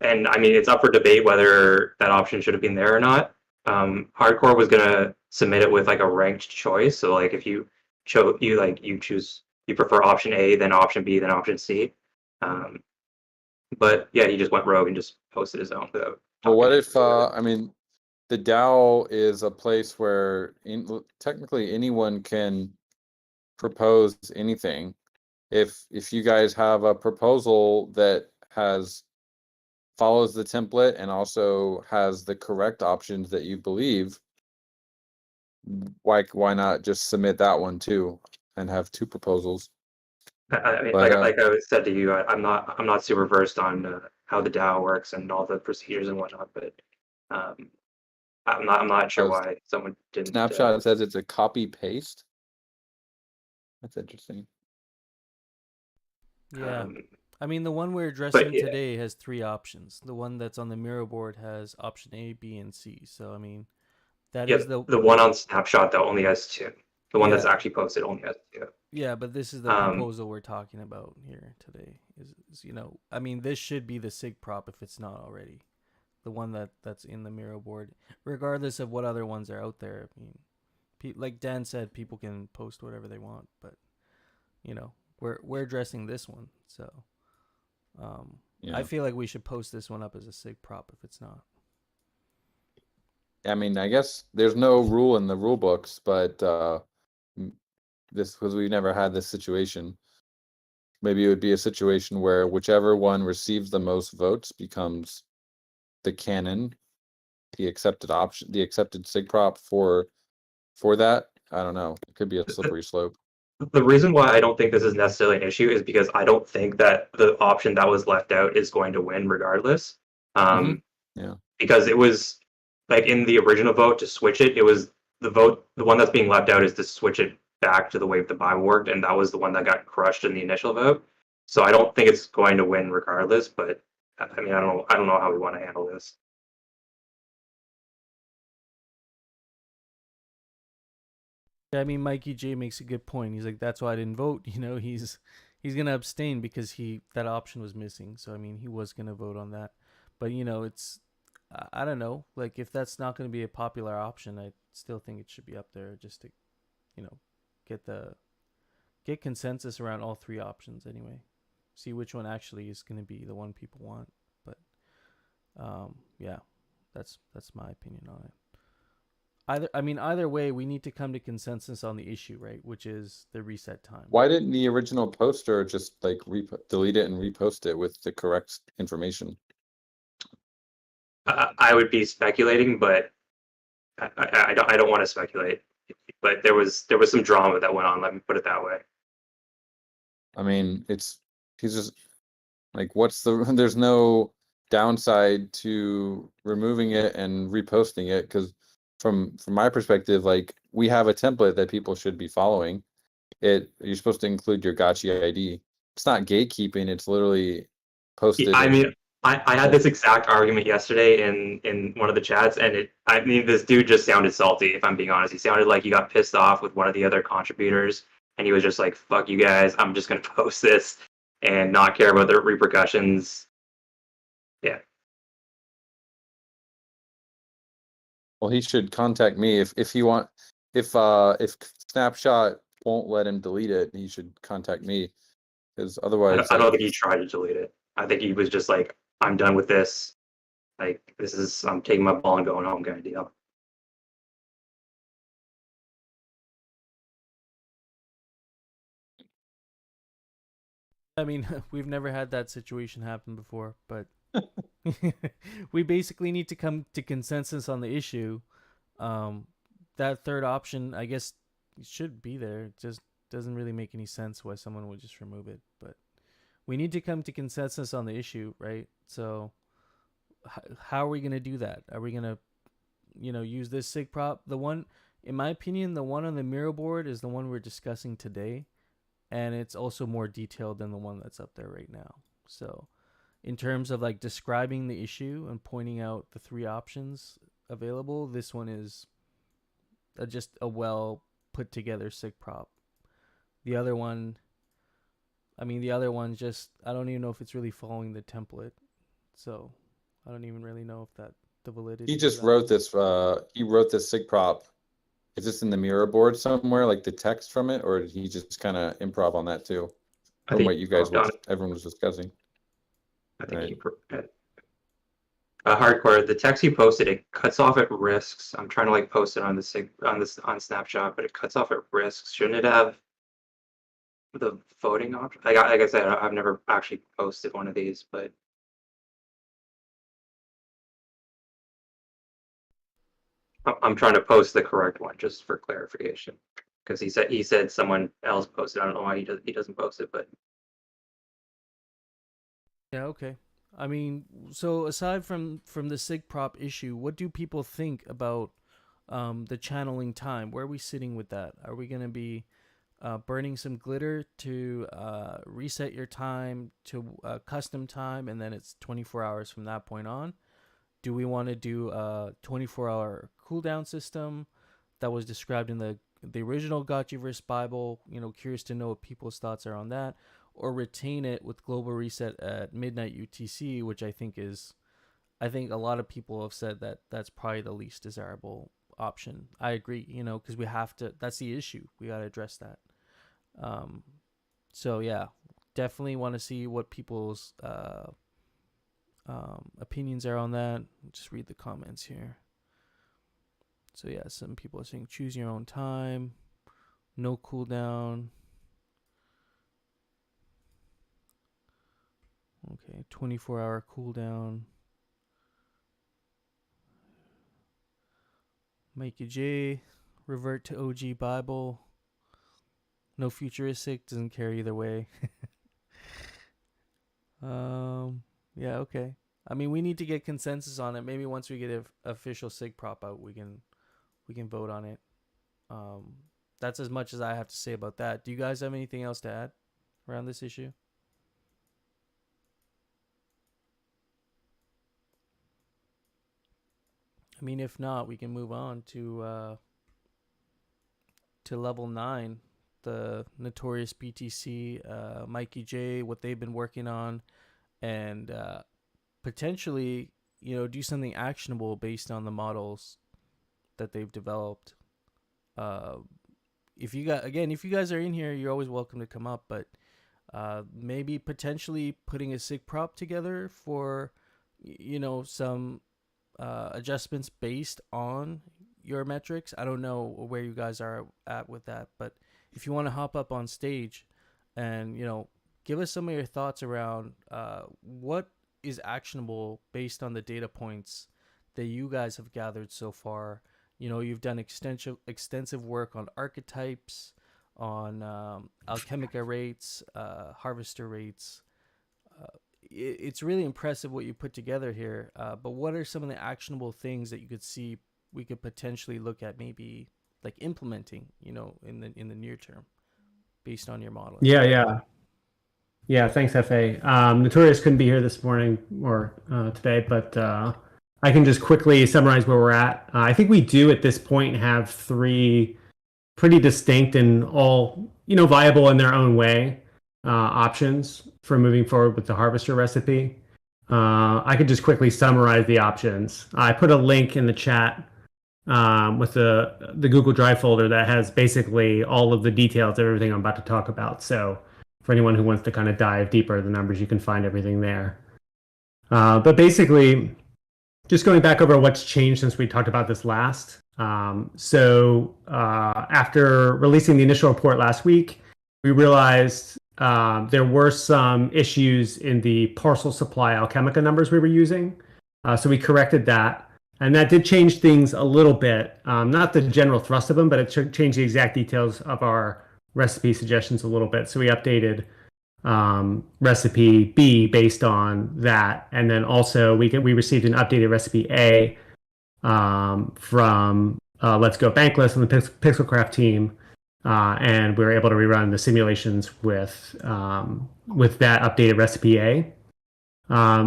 And I mean, it's up for debate whether that option should have been there or not. Hardcore was gonna submit it with like a ranked choice, so like if you choose you prefer option A, then option B, then option C. But yeah, he just went rogue and just posted his own without. Well, what talking if to anyone. I mean, the DAO is a place where technically anyone can propose anything. If you guys have a proposal that follows the template and also has the correct options that you believe, why not just submit that one too and have two proposals? I mean, But like I said to you, I'm not super versed on how the DAO works and all the procedures and whatnot, but um, I'm not sure why someone didn't. Snapshot says it's a copy paste. That's interesting. Yeah. I mean, the one we're addressing yeah. today has 3 options. The one that's on the Miro board has option A, B, and C. So, I mean, that is the one on Snapshot that only has 2. The one that's actually posted only has 2. Yeah, but this is the proposal we're talking about here today. Is I mean, this should be the SIG prop if it's not already. The one that's in the Miro board, regardless of what other ones are out there. I mean, like Dan said, people can post whatever they want, but we're addressing this one, so I feel like we should post this one up as a SIG prop if it's not. I mean, I guess there's no rule in the rule books, but this, because we've never had this situation, maybe it would be a situation where whichever one receives the most votes becomes the canon, the accepted option, the accepted SIG prop for that. I don't know. It could be a slippery slope. The reason why I don't think this is necessarily an issue is because I don't think that the option that was left out is going to win regardless. Yeah. Because it was like in the original vote to switch it, it was the one that's being left out is to switch it back to the way the Bible worked, and that was the one that got crushed in the initial vote. So I don't think it's going to win regardless, but I mean, I don't know how we want to handle this. I mean, Mikey J makes a good point. He's like, that's why I didn't vote. He's gonna abstain because that option was missing. So I mean, he was gonna vote on that, but it's I don't know. Like, if that's not gonna be a popular option, I still think it should be up there just to get consensus around all 3 options anyway. See which one actually is gonna be the one people want. But yeah, that's my opinion on it. Either way, we need to come to consensus on the issue, right? Which is the reset time. Why didn't the original poster just like delete it and repost it with the correct information? I would be speculating, but I don't want to speculate. But there was some drama that went on. Let me put it that way. I mean, he's just like, there's no downside to removing it and reposting it, because from my perspective, like, we have a template that people should be following. You're supposed to include your Gotchi ID. It's not gatekeeping. It's literally posted. I mean, I had this exact argument yesterday in one of the chats, and this dude just sounded salty, if I'm being honest. He sounded like he got pissed off with one of the other contributors, and he was just like, fuck you guys, I'm just going to post this and not care about the repercussions. Yeah. Well, he should contact me if Snapshot won't let him delete it. He should contact me, because otherwise, I don't think he tried to delete it. I think he was just like, I'm done with this. Like, I'm taking my ball and going home kind of deal. I mean, we've never had that situation happen before, but we basically need to come to consensus on the issue. That third option, I guess, should be there. It just doesn't really make any sense why someone would just remove it. But we need to come to consensus on the issue, right? So how are we going to do that? Are we going to, use this SIG prop? The one, in my opinion, the one on the Miro board is the one we're discussing today. and it's also more detailed than the one that's up there right now. So in terms of like describing the issue and pointing out the 3 options available, this one is just a well put together SIG prop. The other one, just, I don't even know if it's really following the template. So I don't even really know if that the validity. He just wrote this. He wrote this SIG prop. Is this in the mirror board somewhere, like the text from it, or did he just kind of improv on that too? From what you guys everyone was discussing. I think hardcore. The text he posted, it cuts off at risks. I'm trying to like post it on on Snapshot, but it cuts off at risks. Shouldn't it have the voting option? Like I said, I've never actually posted one of these, but I'm trying to post the correct one just for clarification, because he said someone else posted. I don't know why he doesn't post it, but yeah, okay. I mean, so aside from the SIG prop issue, what do people think about the channeling time? Where are we sitting with that? Are we going to be burning some glitter to reset your time to custom time, and then it's 24 hours from that point on? Do we want to do a 24-hour cooldown system that was described in the original Gotchiverse Bible? Curious to know what people's thoughts are on that. Or retain it with global reset at midnight UTC, which I think a lot of people have said that that's probably the least desirable option. I agree, because we have to. That's the issue. We got to address that. So yeah, definitely want to see what people's opinions are on that. Just read the comments here. So yeah, some people are saying choose your own time, no cooldown. Okay, 24-hour cooldown. Mikey J, revert to OG Bible. No futuristic, doesn't care either way. Yeah, okay. I mean, we need to get consensus on it. Maybe once we get an official SIG prop out, we can vote on it. That's as much as I have to say about that. Do you guys have anything else to add around this issue? I mean, if not, we can move on to level 9, the notorious BTC, Mikey J, what they've been working on, and potentially, do something actionable based on the models that they've developed. If you guys are in here, you're always welcome to come up, but maybe potentially putting a SIG prop together for, some adjustments based on your metrics. I don't know where you guys are at with that, but if you want to hop up on stage and give us some of your thoughts around what is actionable based on the data points that you guys have gathered so far. You've done extensive work on archetypes, on Alchemica rates, harvester rates. It's really impressive what you put together here. But what are some of the actionable things that you could see we could potentially look at maybe like implementing, in the near term based on your model? Yeah, thanks, FA. Notorious couldn't be here this morning or today, but I can just quickly summarize where we're at. I think we do at this point have 3 pretty distinct and all, viable in their own way options for moving forward with the harvester recipe. I could just quickly summarize the options. I put a link in the chat with the Google Drive folder that has basically all of the details of everything I'm about to talk about. So for anyone who wants to kind of dive deeper into the numbers, you can find everything there. But basically, just going back over what's changed since we talked about this last. So after releasing the initial report last week, we realized there were some issues in the parcel supply Alchemica numbers we were using. So we corrected that. And that did change things a little bit. Not the general thrust of them, but it changed the exact details of our recipe suggestions a little bit. So we updated recipe B based on that. And then also we received an updated recipe A from Let's Go Bankless and the Pixelcraft team and we were able to rerun the simulations with that updated recipe A.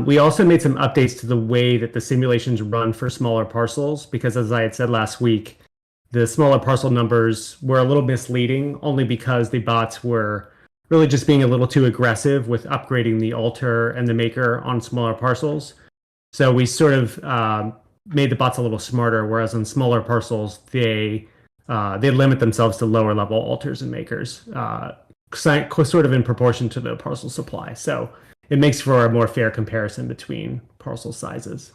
We also made some updates to the way that the simulations run for smaller parcels, because as I had said last week, the smaller parcel numbers were a little misleading only because the bots were really just being a little too aggressive with upgrading the altar and the maker on smaller parcels. So we sort of made the bots a little smarter, whereas on smaller parcels, they limit themselves to lower level altars and makers, sort of in proportion to the parcel supply. So it makes for a more fair comparison between parcel sizes.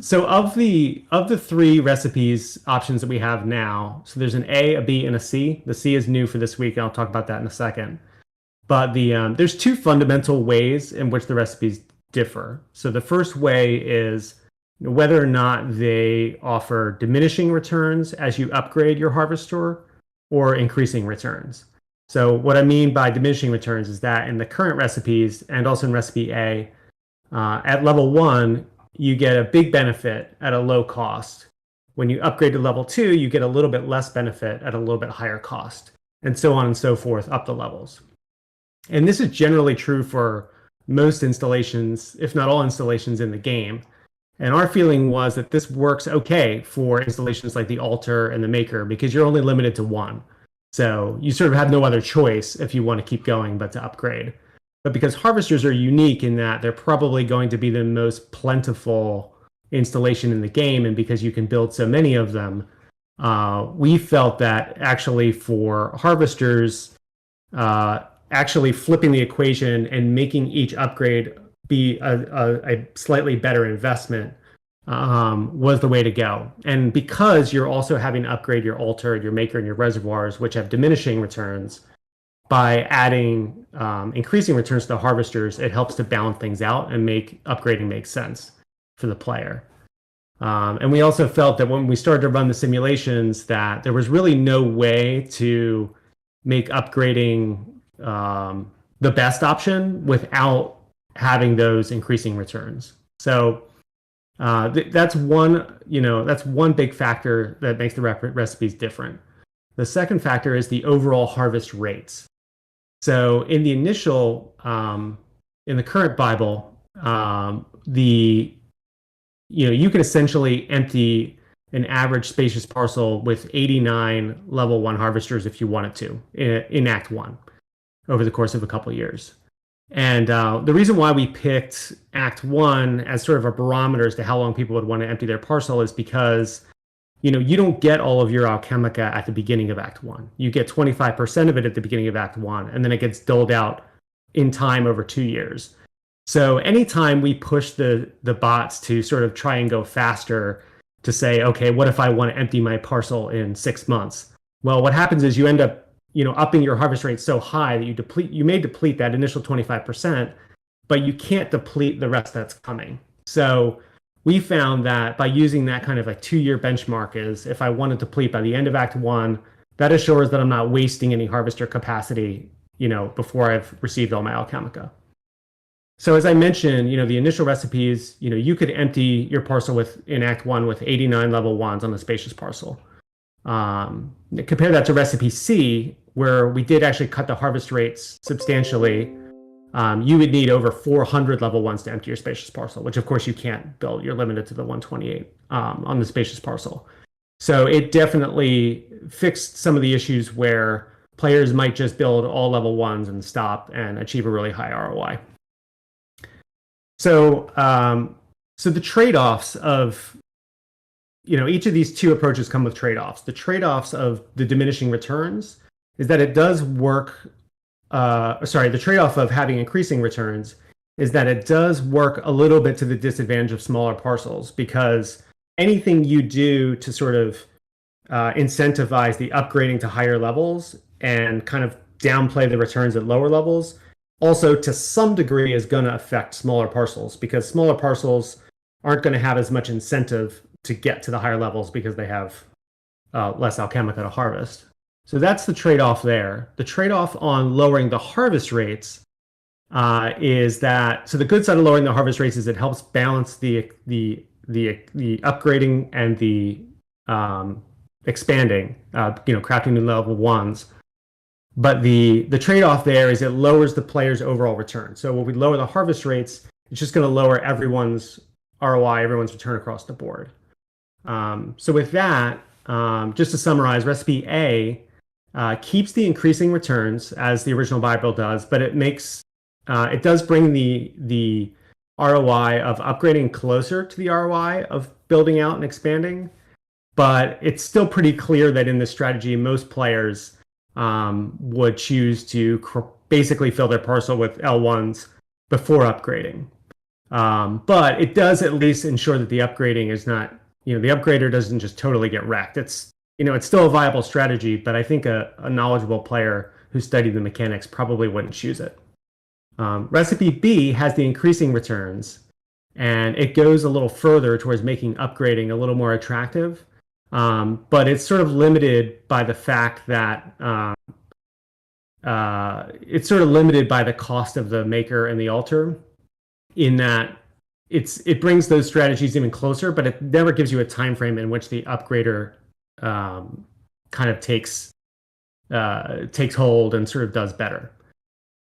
So of the 3 recipes options that we have now, so there's an A, a B, and a C. The C is new for this week, and I'll talk about that in a second. But there's 2 fundamental ways in which the recipes differ. So the first way is whether or not they offer diminishing returns as you upgrade your harvester or increasing returns. So what I mean by diminishing returns is that in the current recipes and also in recipe A, at level 1, you get a big benefit at a low cost. When you upgrade to level 2, you get a little bit less benefit at a little bit higher cost, and so on and so forth up the levels. And this is generally true for most installations, if not all installations in the game. And our feeling was that this works okay for installations like the altar and the maker, because you're only limited to 1. So you sort of have no other choice if you want to keep going but to upgrade. But because harvesters are unique in that they're probably going to be the most plentiful installation in the game, and because you can build so many of them, we felt that actually for harvesters, actually flipping the equation and making each upgrade be a slightly better investment was the way to go. And because you're also having to upgrade your altar, your maker, and your reservoirs, which have diminishing returns, by adding increasing returns to the harvesters, it helps to balance things out and make upgrading make sense for the player. And we also felt that when we started to run the simulations, that there was really no way to make upgrading the best option without having those increasing returns. So that's one big factor that makes the recipes different. The second factor is the overall harvest rates. So in the initial, in the current Bible, you can essentially empty an average spacious parcel with 89 level 1 harvesters if you wanted to in Act 1 over the course of a couple of years. And the reason why we picked Act 1 as sort of a barometer as to how long people would want to empty their parcel is because you don't get all of your alchemica at the beginning of Act 1. You get 25% of it at the beginning of Act 1, and then it gets doled out in time over 2 years. So anytime we push the bots to sort of try and go faster to say, okay, what if I want to empty my parcel in 6 months? Well, what happens is you end up upping your harvest rate so high that you may deplete that initial 25%, but you can't deplete the rest that's coming. So we found that by using that kind of like 2-year benchmark is if I want to deplete by the end of Act 1, that assures that I'm not wasting any harvester capacity, before I've received all my alchemica. So as I mentioned, the initial recipes, you could empty your parcel in Act 1 with 89 level 1s on the spacious parcel. Compare that to recipe C, where we did actually cut the harvest rates substantially. You would need over 400 level 1s to empty your spacious parcel, which of course you can't build. You're limited to the 128 on the spacious parcel. So it definitely fixed some of the issues where players might just build all level 1s and stop and achieve a really high ROI. So the trade-offs of, each of these 2 approaches come with trade-offs. The trade-offs of the diminishing returns is that it does work. The trade-off of having increasing returns is that it does work a little bit to the disadvantage of smaller parcels, because anything you do to sort of incentivize the upgrading to higher levels and kind of downplay the returns at lower levels also to some degree is going to affect smaller parcels, because smaller parcels aren't going to have as much incentive to get to the higher levels because they have less alchemica to harvest. So that's the trade-off there. The trade-off on lowering the harvest rates is that, so the good side of lowering the harvest rates is it helps balance the upgrading and the expanding, crafting new level ones. But the trade-off there is it lowers the player's overall return. So when we lower the harvest rates, it's just going to lower everyone's ROI, everyone's return across the board. So with that, just to summarize, recipe A keeps the increasing returns as the original buy build does, but it does bring the ROI of upgrading closer to the ROI of building out and expanding. But it's still pretty clear that in this strategy, most players would choose to basically fill their parcel with L1s before upgrading. But it does at least ensure that the upgrading is not, the upgrader doesn't just totally get wrecked. It's still a viable strategy, but I think a knowledgeable player who studied the mechanics probably wouldn't choose it. Recipe B has the increasing returns, and it goes a little further towards making upgrading a little more attractive. But it's sort of limited by the fact that it's sort of limited by the cost of the maker and the altar, in that it brings those strategies even closer, but it never gives you a time frame in which the upgrader kind of takes hold and sort of does better.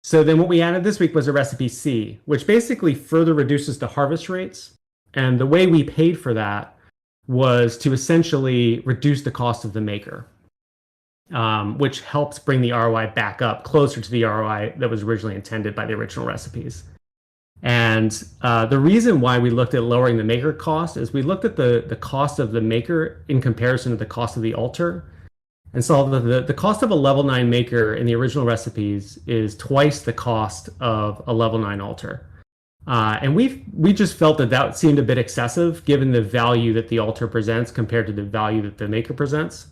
So then what we added this week was a recipe C, which basically further reduces the harvest rates. And the way we paid for that was to essentially reduce the cost of the maker, which helps bring the ROI back up closer to the ROI that was originally intended by the original recipes. And the reason why we looked at lowering the maker cost is we looked at the cost of the maker in comparison to the cost of the altar, and saw that the cost of a level 9 maker in the original recipes is twice the cost of a level 9 altar. And we just felt that seemed a bit excessive given the value that the altar presents compared to the value that the maker presents.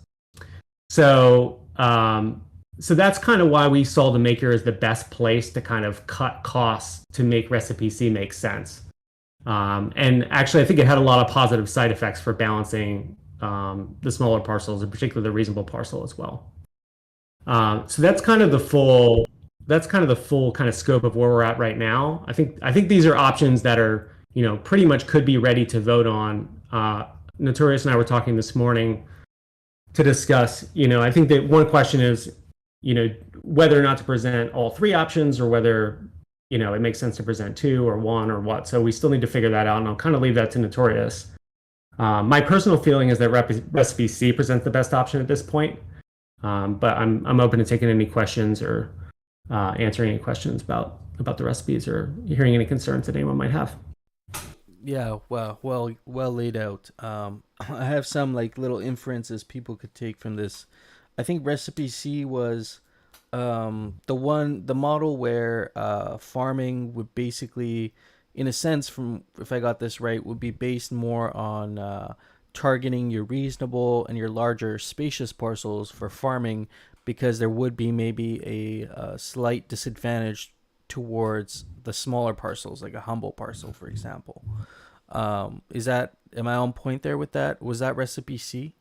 So that's kind of why we saw the maker as the best place to kind of cut costs to make recipe C make sense. And actually, I think it had a lot of positive side effects for balancing the smaller parcels, in particular the reasonable parcel as well. So that's kind of the full kind of scope of where we're at right now. I think these are options that are pretty much could be ready to vote on. Notorious and I were talking this morning to discuss. I think that one question is whether or not to present all three options, or whether it makes sense to present two or one or what. So we still need to figure that out, and I'll kind of leave that to Notorious. My personal feeling is that recipe C presents the best option at this point, but I'm open to taking any questions or answering any questions about the recipes, or hearing any concerns that anyone might have. Yeah, well laid out. I have some little inferences people could take from this. I think recipe C was the model where farming would basically, in a sense, from if I got this right, would be based more on targeting your reasonable and your larger spacious parcels for farming, because there would be maybe a slight disadvantage towards the smaller parcels, like a humble parcel, for example. Am I on point there with that? Was that recipe C?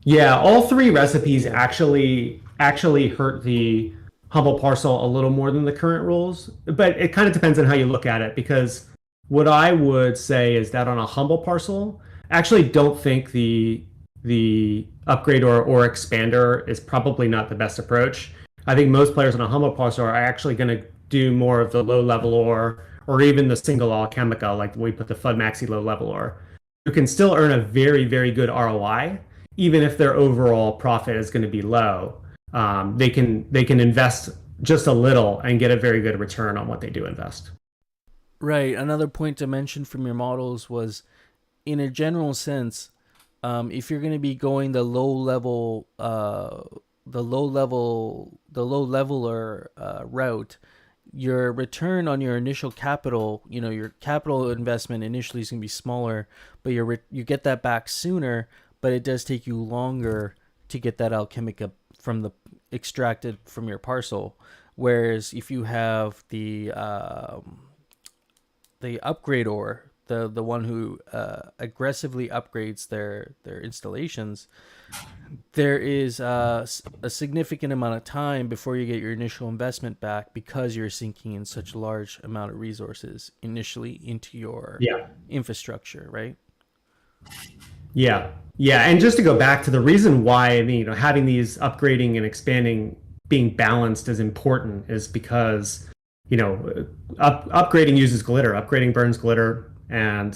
Yeah, all three recipes actually hurt the humble parcel a little more than the current rules, but it kind of depends on how you look at it, because what I would say is that on a humble parcel, I actually don't think the upgrade or expander is probably not the best approach. I think most players on a humble parcel are actually going to do more of the low level or even the single alchemica, like we put the FUD maxi low level ore, who can still earn a very, very good ROI, even if their overall profit is going to be low. They can invest just a little and get a very good return on what they do invest. Right. Another point to mention from your models was, in a general sense, if you're going to be going the low leveler route, your return on your initial capital, your capital investment initially is going to be smaller, but you get that back sooner. But it does take you longer to get that alchemica extracted from your parcel. Whereas if you have the upgrade ore, the one who aggressively upgrades their installations, there is a significant amount of time before you get your initial investment back, because you're sinking in such a large amount of resources initially into your infrastructure, right? Yeah. Yeah. And just to go back to the reason why, I mean, having these upgrading and expanding being balanced is important is because, upgrading uses glitter, upgrading burns glitter. And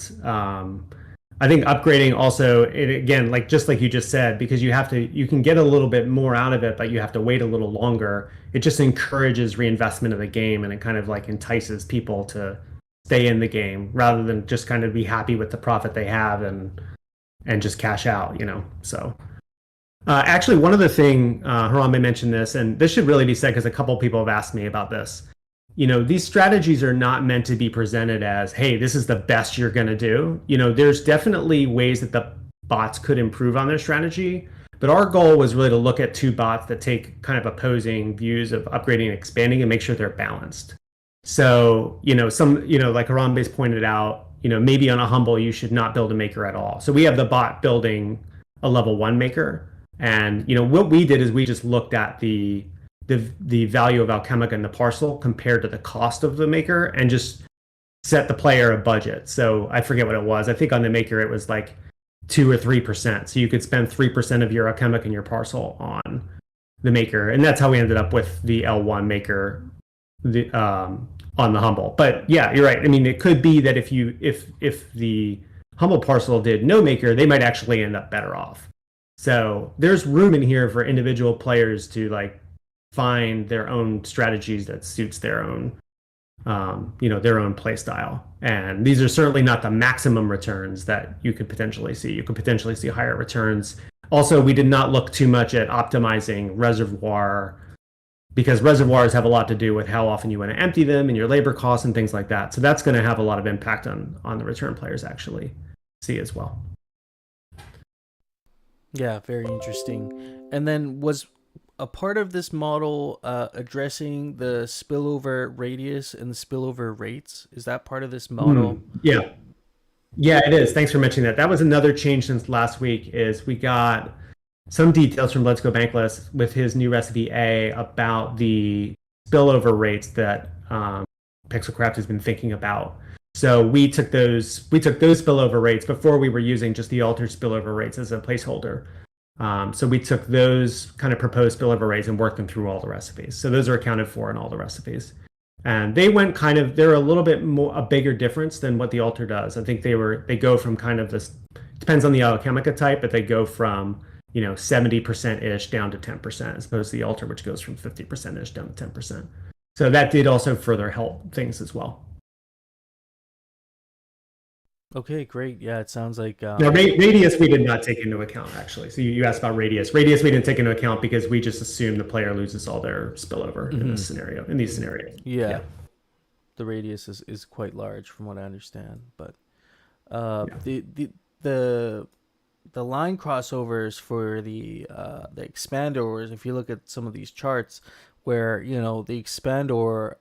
I think upgrading also, again, like just like you just said, because you can get a little bit more out of it, but you have to wait a little longer. It just encourages reinvestment of the game, and it kind of like entices people to stay in the game rather than just kind of be happy with the profit they have and just cash out, So, actually, one other thing, Harambe mentioned this, and this should really be said because a couple people have asked me about this. These strategies are not meant to be presented as, hey, this is the best you're going to do. There's definitely ways that the bots could improve on their strategy. But our goal was really to look at two bots that take kind of opposing views of upgrading and expanding and make sure they're balanced. So, like Harambe's pointed out, maybe on a humble, you should not build a maker at all. So we have the bot building a level 1 maker. And, what we did is we just looked at the value of Alchemica in the parcel compared to the cost of the maker and just set the player a budget. So I forget what it was. I think on the maker, it was like 2 or 3%. So you could spend 3% of your Alchemica in your parcel on the maker. And that's how we ended up with the L1 maker on the humble. But yeah, you're right. I mean, it could be that if the humble parcel did no maker, they might actually end up better off. So there's room in here for individual players to like find their own strategies that suits their own their own play style. And these are certainly not the maximum returns that you could potentially see. You could potentially see higher returns. Also, we did not look too much at optimizing reservoir, because reservoirs have a lot to do with how often you want to empty them and your labor costs and things like that. So that's going to have a lot of impact on the return players actually see as well. Yeah, very interesting. And then was a part of this model addressing the spillover radius and the spillover rates? Is that part of this model? Yeah. Yeah, it is. Thanks for mentioning that. That was another change since last week is we got some details from Let's Go Bankless with his new recipe A about the spillover rates that Pixelcraft has been thinking about. So we took those spillover rates before we were using just the altered spillover rates as a placeholder. So we took those kind of proposed spillover rates and worked them through all the recipes. So those are accounted for in all the recipes. And they went they're a little bit more a bigger difference than what the alter does. I think they go from kind of this, depends on the Alchemica type, but they go from 70% ish down to 10%, as opposed to the alter, which goes from 50% ish down to 10%. So that did also further help things as well. Okay, great. Yeah, it sounds like now radius we did not take into account actually. So you asked about radius. Radius we didn't take into account because we just assumed the player loses all their spillover in these scenarios. Yeah. The radius is quite large from what I understand, but the line crossovers for the expandors, if you look at some of these charts where the expander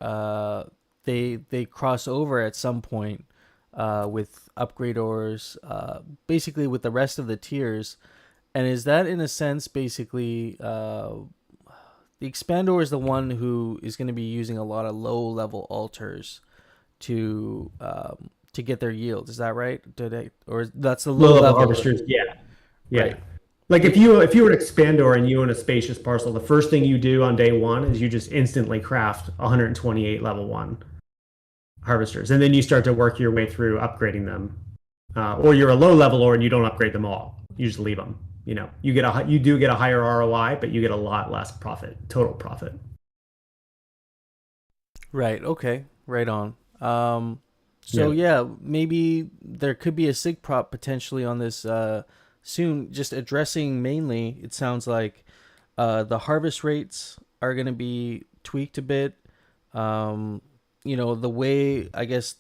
they cross over at some point with upgraders, basically with the rest of the tiers. And is that in a sense basically the expander is the one who is going to be using a lot of low level alters to get their yields? Is that right? Or that's the low level harvesters? Yeah. Right. Like if you were an expander and you own a spacious parcel, the first thing you do on day one is you just instantly craft 128 level 1 harvesters, and then you start to work your way through upgrading them. Or you're a low level or and you don't upgrade them all. You just leave them. You do get a higher ROI, but you get a lot less total profit. Right. Okay. Right on. Maybe there could be a sig prop potentially on this soon, just addressing mainly, it sounds like the harvest rates are going to be tweaked a bit. The way, I guess,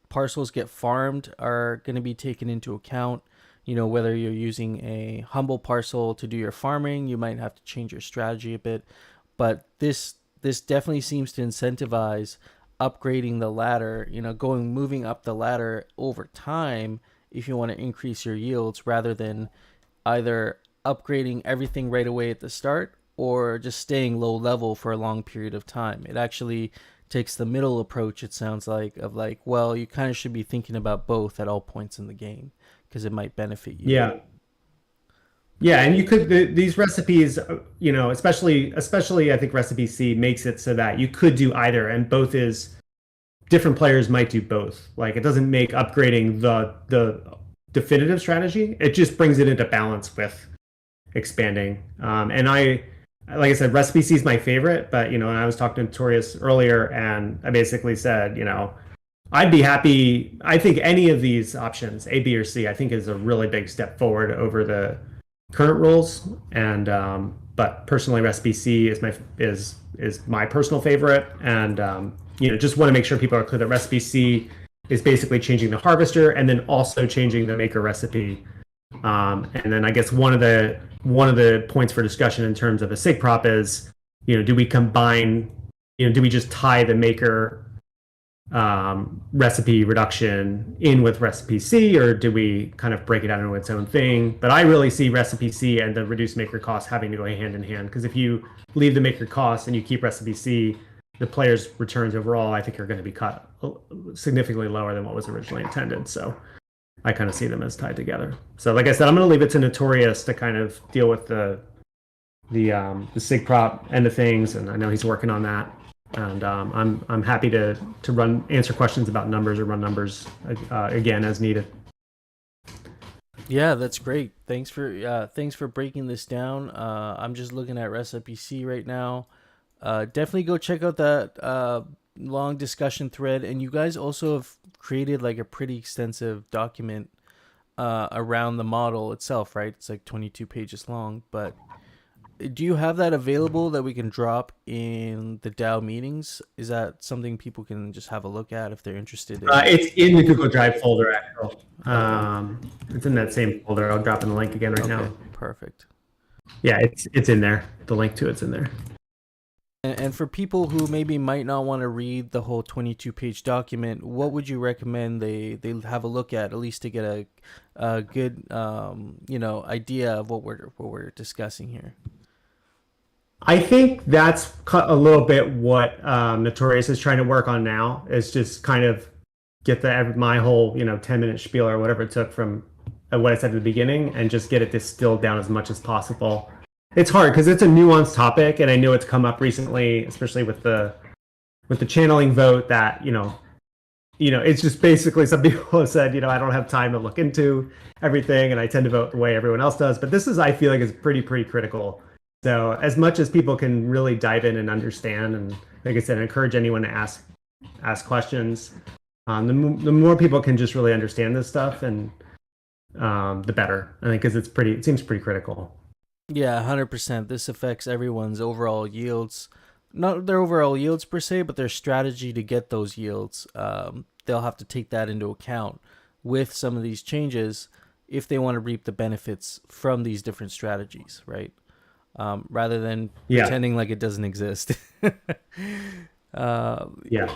parcels get farmed are going to be taken into account. Whether you're using a humble parcel to do your farming, you might have to change your strategy a bit. But this definitely seems to incentivize upgrading the ladder, moving up the ladder over time if you want to increase your yields, rather than either upgrading everything right away at the start or just staying low level for a long period of time. It actually takes the middle approach, it sounds like, of like, well, you kind of should be thinking about both at all points in the game, because it might benefit you. Yeah. Yeah, and you could these recipes, especially I think recipe C makes it so that you could do either, and both is different players might do both. Like it doesn't make upgrading the definitive strategy. It just brings it into balance with expanding. And like I said, recipe C is my favorite, but and I was talking to Notorious earlier, and I basically said, I'd be happy. I think any of these options, A, B, or C, I think is a really big step forward over the current rules. And but personally, recipe C is my personal favorite. And just want to make sure people are clear that recipe C is basically changing the harvester and then also changing the maker recipe. And then I guess one of the points for discussion in terms of a sig prop is, do we combine, do we just tie the maker recipe reduction in with recipe C, or do we kind of break it out into its own thing? But I really see recipe C and the reduced maker cost having to go hand in hand, because if you leave the maker cost and you keep recipe C, the players' returns overall, I think, are going to be cut significantly lower than what was originally intended. So I kind of see them as tied together. So like I said, I'm going to leave it to Notorious to kind of deal with the sig prop end of things, and I know he's working on that. And I'm happy to answer questions about numbers or run numbers again as needed. Yeah, that's great. Thanks for breaking this down. I'm just looking at recipe C right now. Definitely go check out that long discussion thread, and you guys also have created like a pretty extensive document around the model itself, right? It's like 22 pages long, but do you have that available that we can drop in the DAO meetings? Is that something people can just have a look at if they're interested in? It's in the Google Drive folder, actually. It's in that same folder. I'll drop in the link again right now. Perfect. Yeah, it's in there. The link to it's in there. And for people who maybe might not want to read the whole 22-page document, what would you recommend they have a look at least to get a good idea of what we're discussing here? I think that's a little bit what Notorious is trying to work on now, is just kind of get my whole 10-minute spiel or whatever it took from what I said at the beginning, and just get it distilled down as much as possible. It's hard because it's a nuanced topic, and I know it's come up recently, especially with the channeling vote, that it's just basically some people have said, I don't have time to look into everything, and I tend to vote the way everyone else does. But this is, I feel like, is pretty critical. So as much as people can really dive in and understand, and like I said, encourage anyone to ask questions, the more people can just really understand this stuff, and the better. I think, because it seems pretty critical. Yeah, 100%. This affects everyone's overall yields. Not their overall yields per se, but their strategy to get those yields. They'll have to take that into account with some of these changes if they want to reap the benefits from these different strategies, right? Rather than pretending like it doesn't exist. Yeah.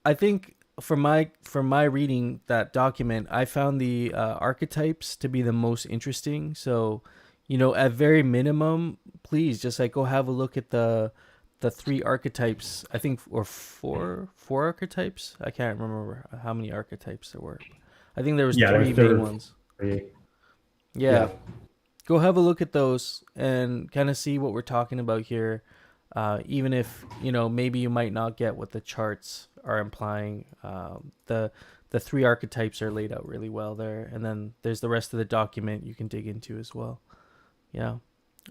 I think from my reading that document, I found the archetypes to be the most interesting. So, at very minimum, please just go have a look at the 3 archetypes, I think, or four archetypes. I can't remember how many archetypes there were. I think there was 3 main ones. Yeah. Go have a look at those and kind of see what we're talking about here. Even if, maybe you might not get what the charts are implying. The 3 archetypes are laid out really well there. And then there's the rest of the document you can dig into as well. Yeah.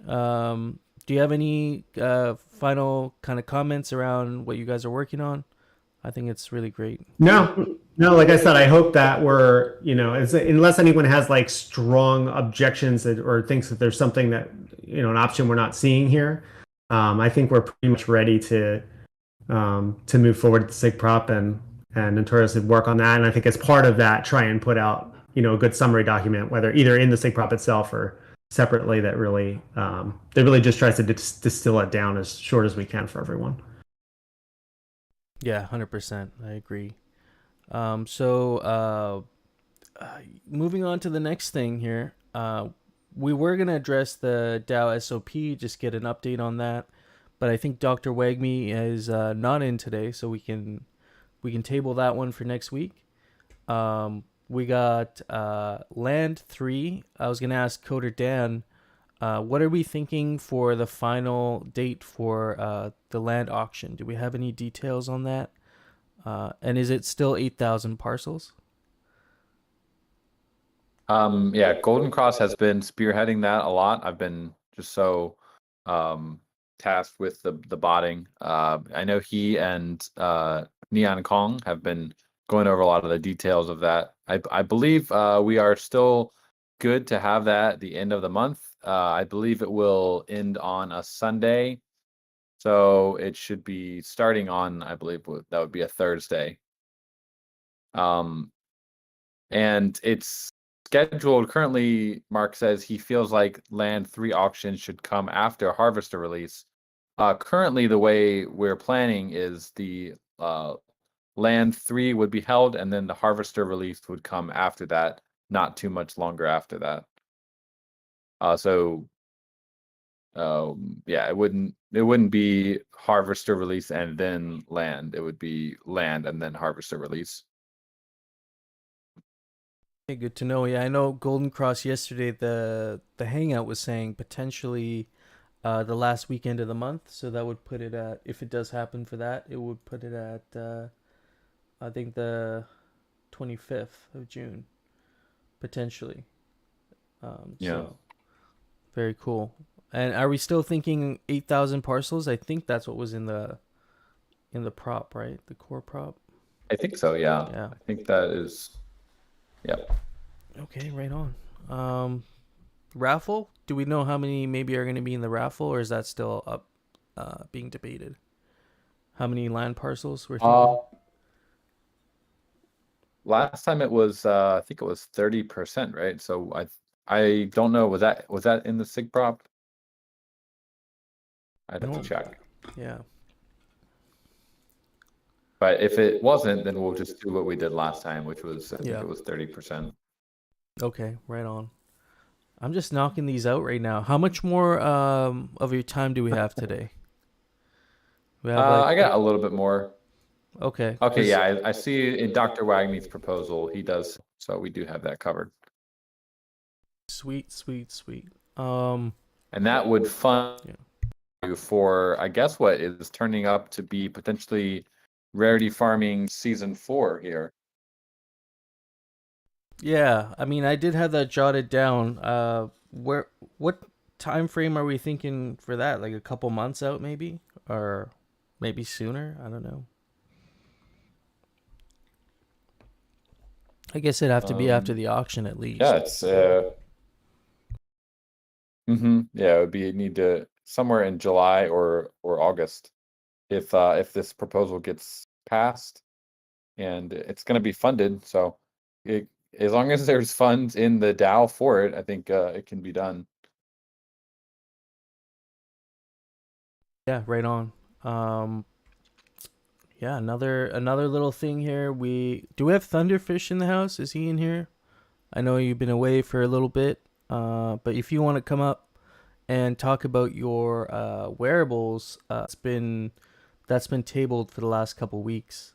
Do you have any final kind of comments around what you guys are working on? I think it's really great. No, like I said, I hope that we're, unless anyone has strong objections or thinks that there's something that, an option we're not seeing here, I think we're pretty much ready to move forward with the sig prop and Notorious would work on that. And I think as part of that, try and put out, a good summary document, whether either in the sig prop itself or separately, that really just tries to distill it down as short as we can for everyone. Yeah, 100%. I agree. So moving on to the next thing here, we were going to address the DAO SOP, just get an update on that. But I think Dr. Wagme is not in today, so we can table that one for next week. we got Land 3. I was going to ask Coder Dan, what are we thinking for the final date for the land auction? Do we have any details on that? And is it still 8,000 parcels? Yeah, Golden Cross has been spearheading that a lot. I've been just so tasked with the botting. I know he and Neon Kong have been going over a lot of the details of that. I believe we are still good to have that at the end of the month. I believe it will end on a Sunday, so it should be starting on, I believe that would be a Thursday. And it's scheduled currently. Mark says he feels like Land 3 auction should come after Harvester release. Currently, the way we're planning is the Land 3 would be held, and then the Harvester release would come after that, not too much longer after that. Yeah, it wouldn't be Harvester release and then Land. It would be Land and then Harvester release. Okay, good to know. Yeah, I know Golden Cross yesterday, the hangout was saying potentially the last weekend of the month, so that would put it at, if it does happen for that, it would put it at I think the 25th of June potentially. Yeah. So very cool. And are we still thinking 8,000 parcels? I think that's what was in the prop, right? The core prop. I think so, yeah. Yeah. I think that is, yeah. Okay, right on. Raffle? Do we know how many maybe are going to be in the raffle, or is that still up, being debated? How many land parcels we're thinking? Last time it was, I think it was 30%, right? So I don't know. Was that in the SIG prop? I'd have to check. Yeah. But if it wasn't, then we'll just do what we did last time, which was, I think Yeah. it was 30%. Okay, right on. I'm just knocking these out right now. How much more of your time do we have today? We have I got a little bit more. Okay. Okay, yeah, I see in Dr. Wagner's proposal, he does, so we do have that covered. Sweet. And that would fund you for, I guess, what is turning up to be potentially Rarity Farming Season 4 here. Yeah, I mean, I did have that jotted down. What time frame are we thinking for that? Like a couple months out, maybe, or maybe sooner? I don't know. I guess it'd have to be after the auction at least. Yeah, it's yeah, it would be need to somewhere in July or August if this proposal gets passed, and it's going to be funded. So as long as there's funds in the DAO for it, I think it can be done. Yeah, right on. Yeah, another little thing here. Do we have Thunderfish in the house? Is he in here? I know you've been away for a little bit, but if you want to come up and talk about your wearables, that's been tabled for the last couple weeks.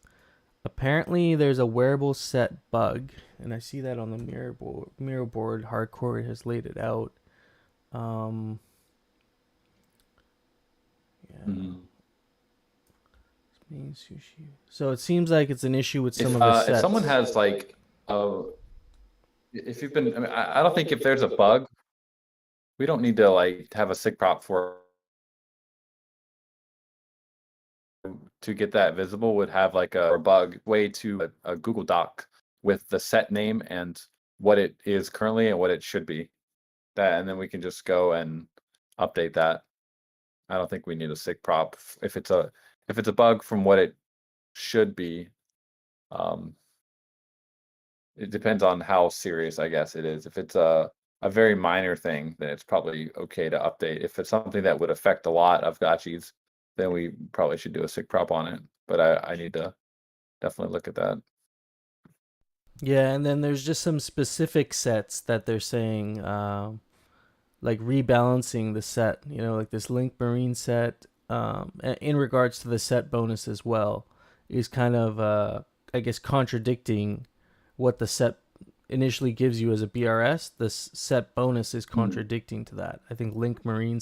Apparently, there's a wearable set bug, and I see that on the mirror board. Hardcore has laid it out. Yeah. Sushi. So it seems like it's an issue with some of the sets. If someone has like, if you've been, I mean, I don't think if there's a bug, we don't need to like have a SIG prop for to get that visible. Would have like a bug way to a Google Doc with the set name and what it is currently and what it should be. And then we can just go and update that. I don't think we need a SIG prop if it's a bug from what it should be. It depends on how serious, I guess, it is. If it's a very minor thing, then it's probably okay to update. If it's something that would affect a lot of gotchis, then we probably should do a SIG prop on it. But I need to definitely look at that. Yeah, and then there's just some specific sets that they're saying, like rebalancing the set, like this Link Marine set, in regards to the set bonus as well, is kind of, I guess, contradicting what the set initially gives you as a BRS, the set bonus is contradicting to that. I think Link Marine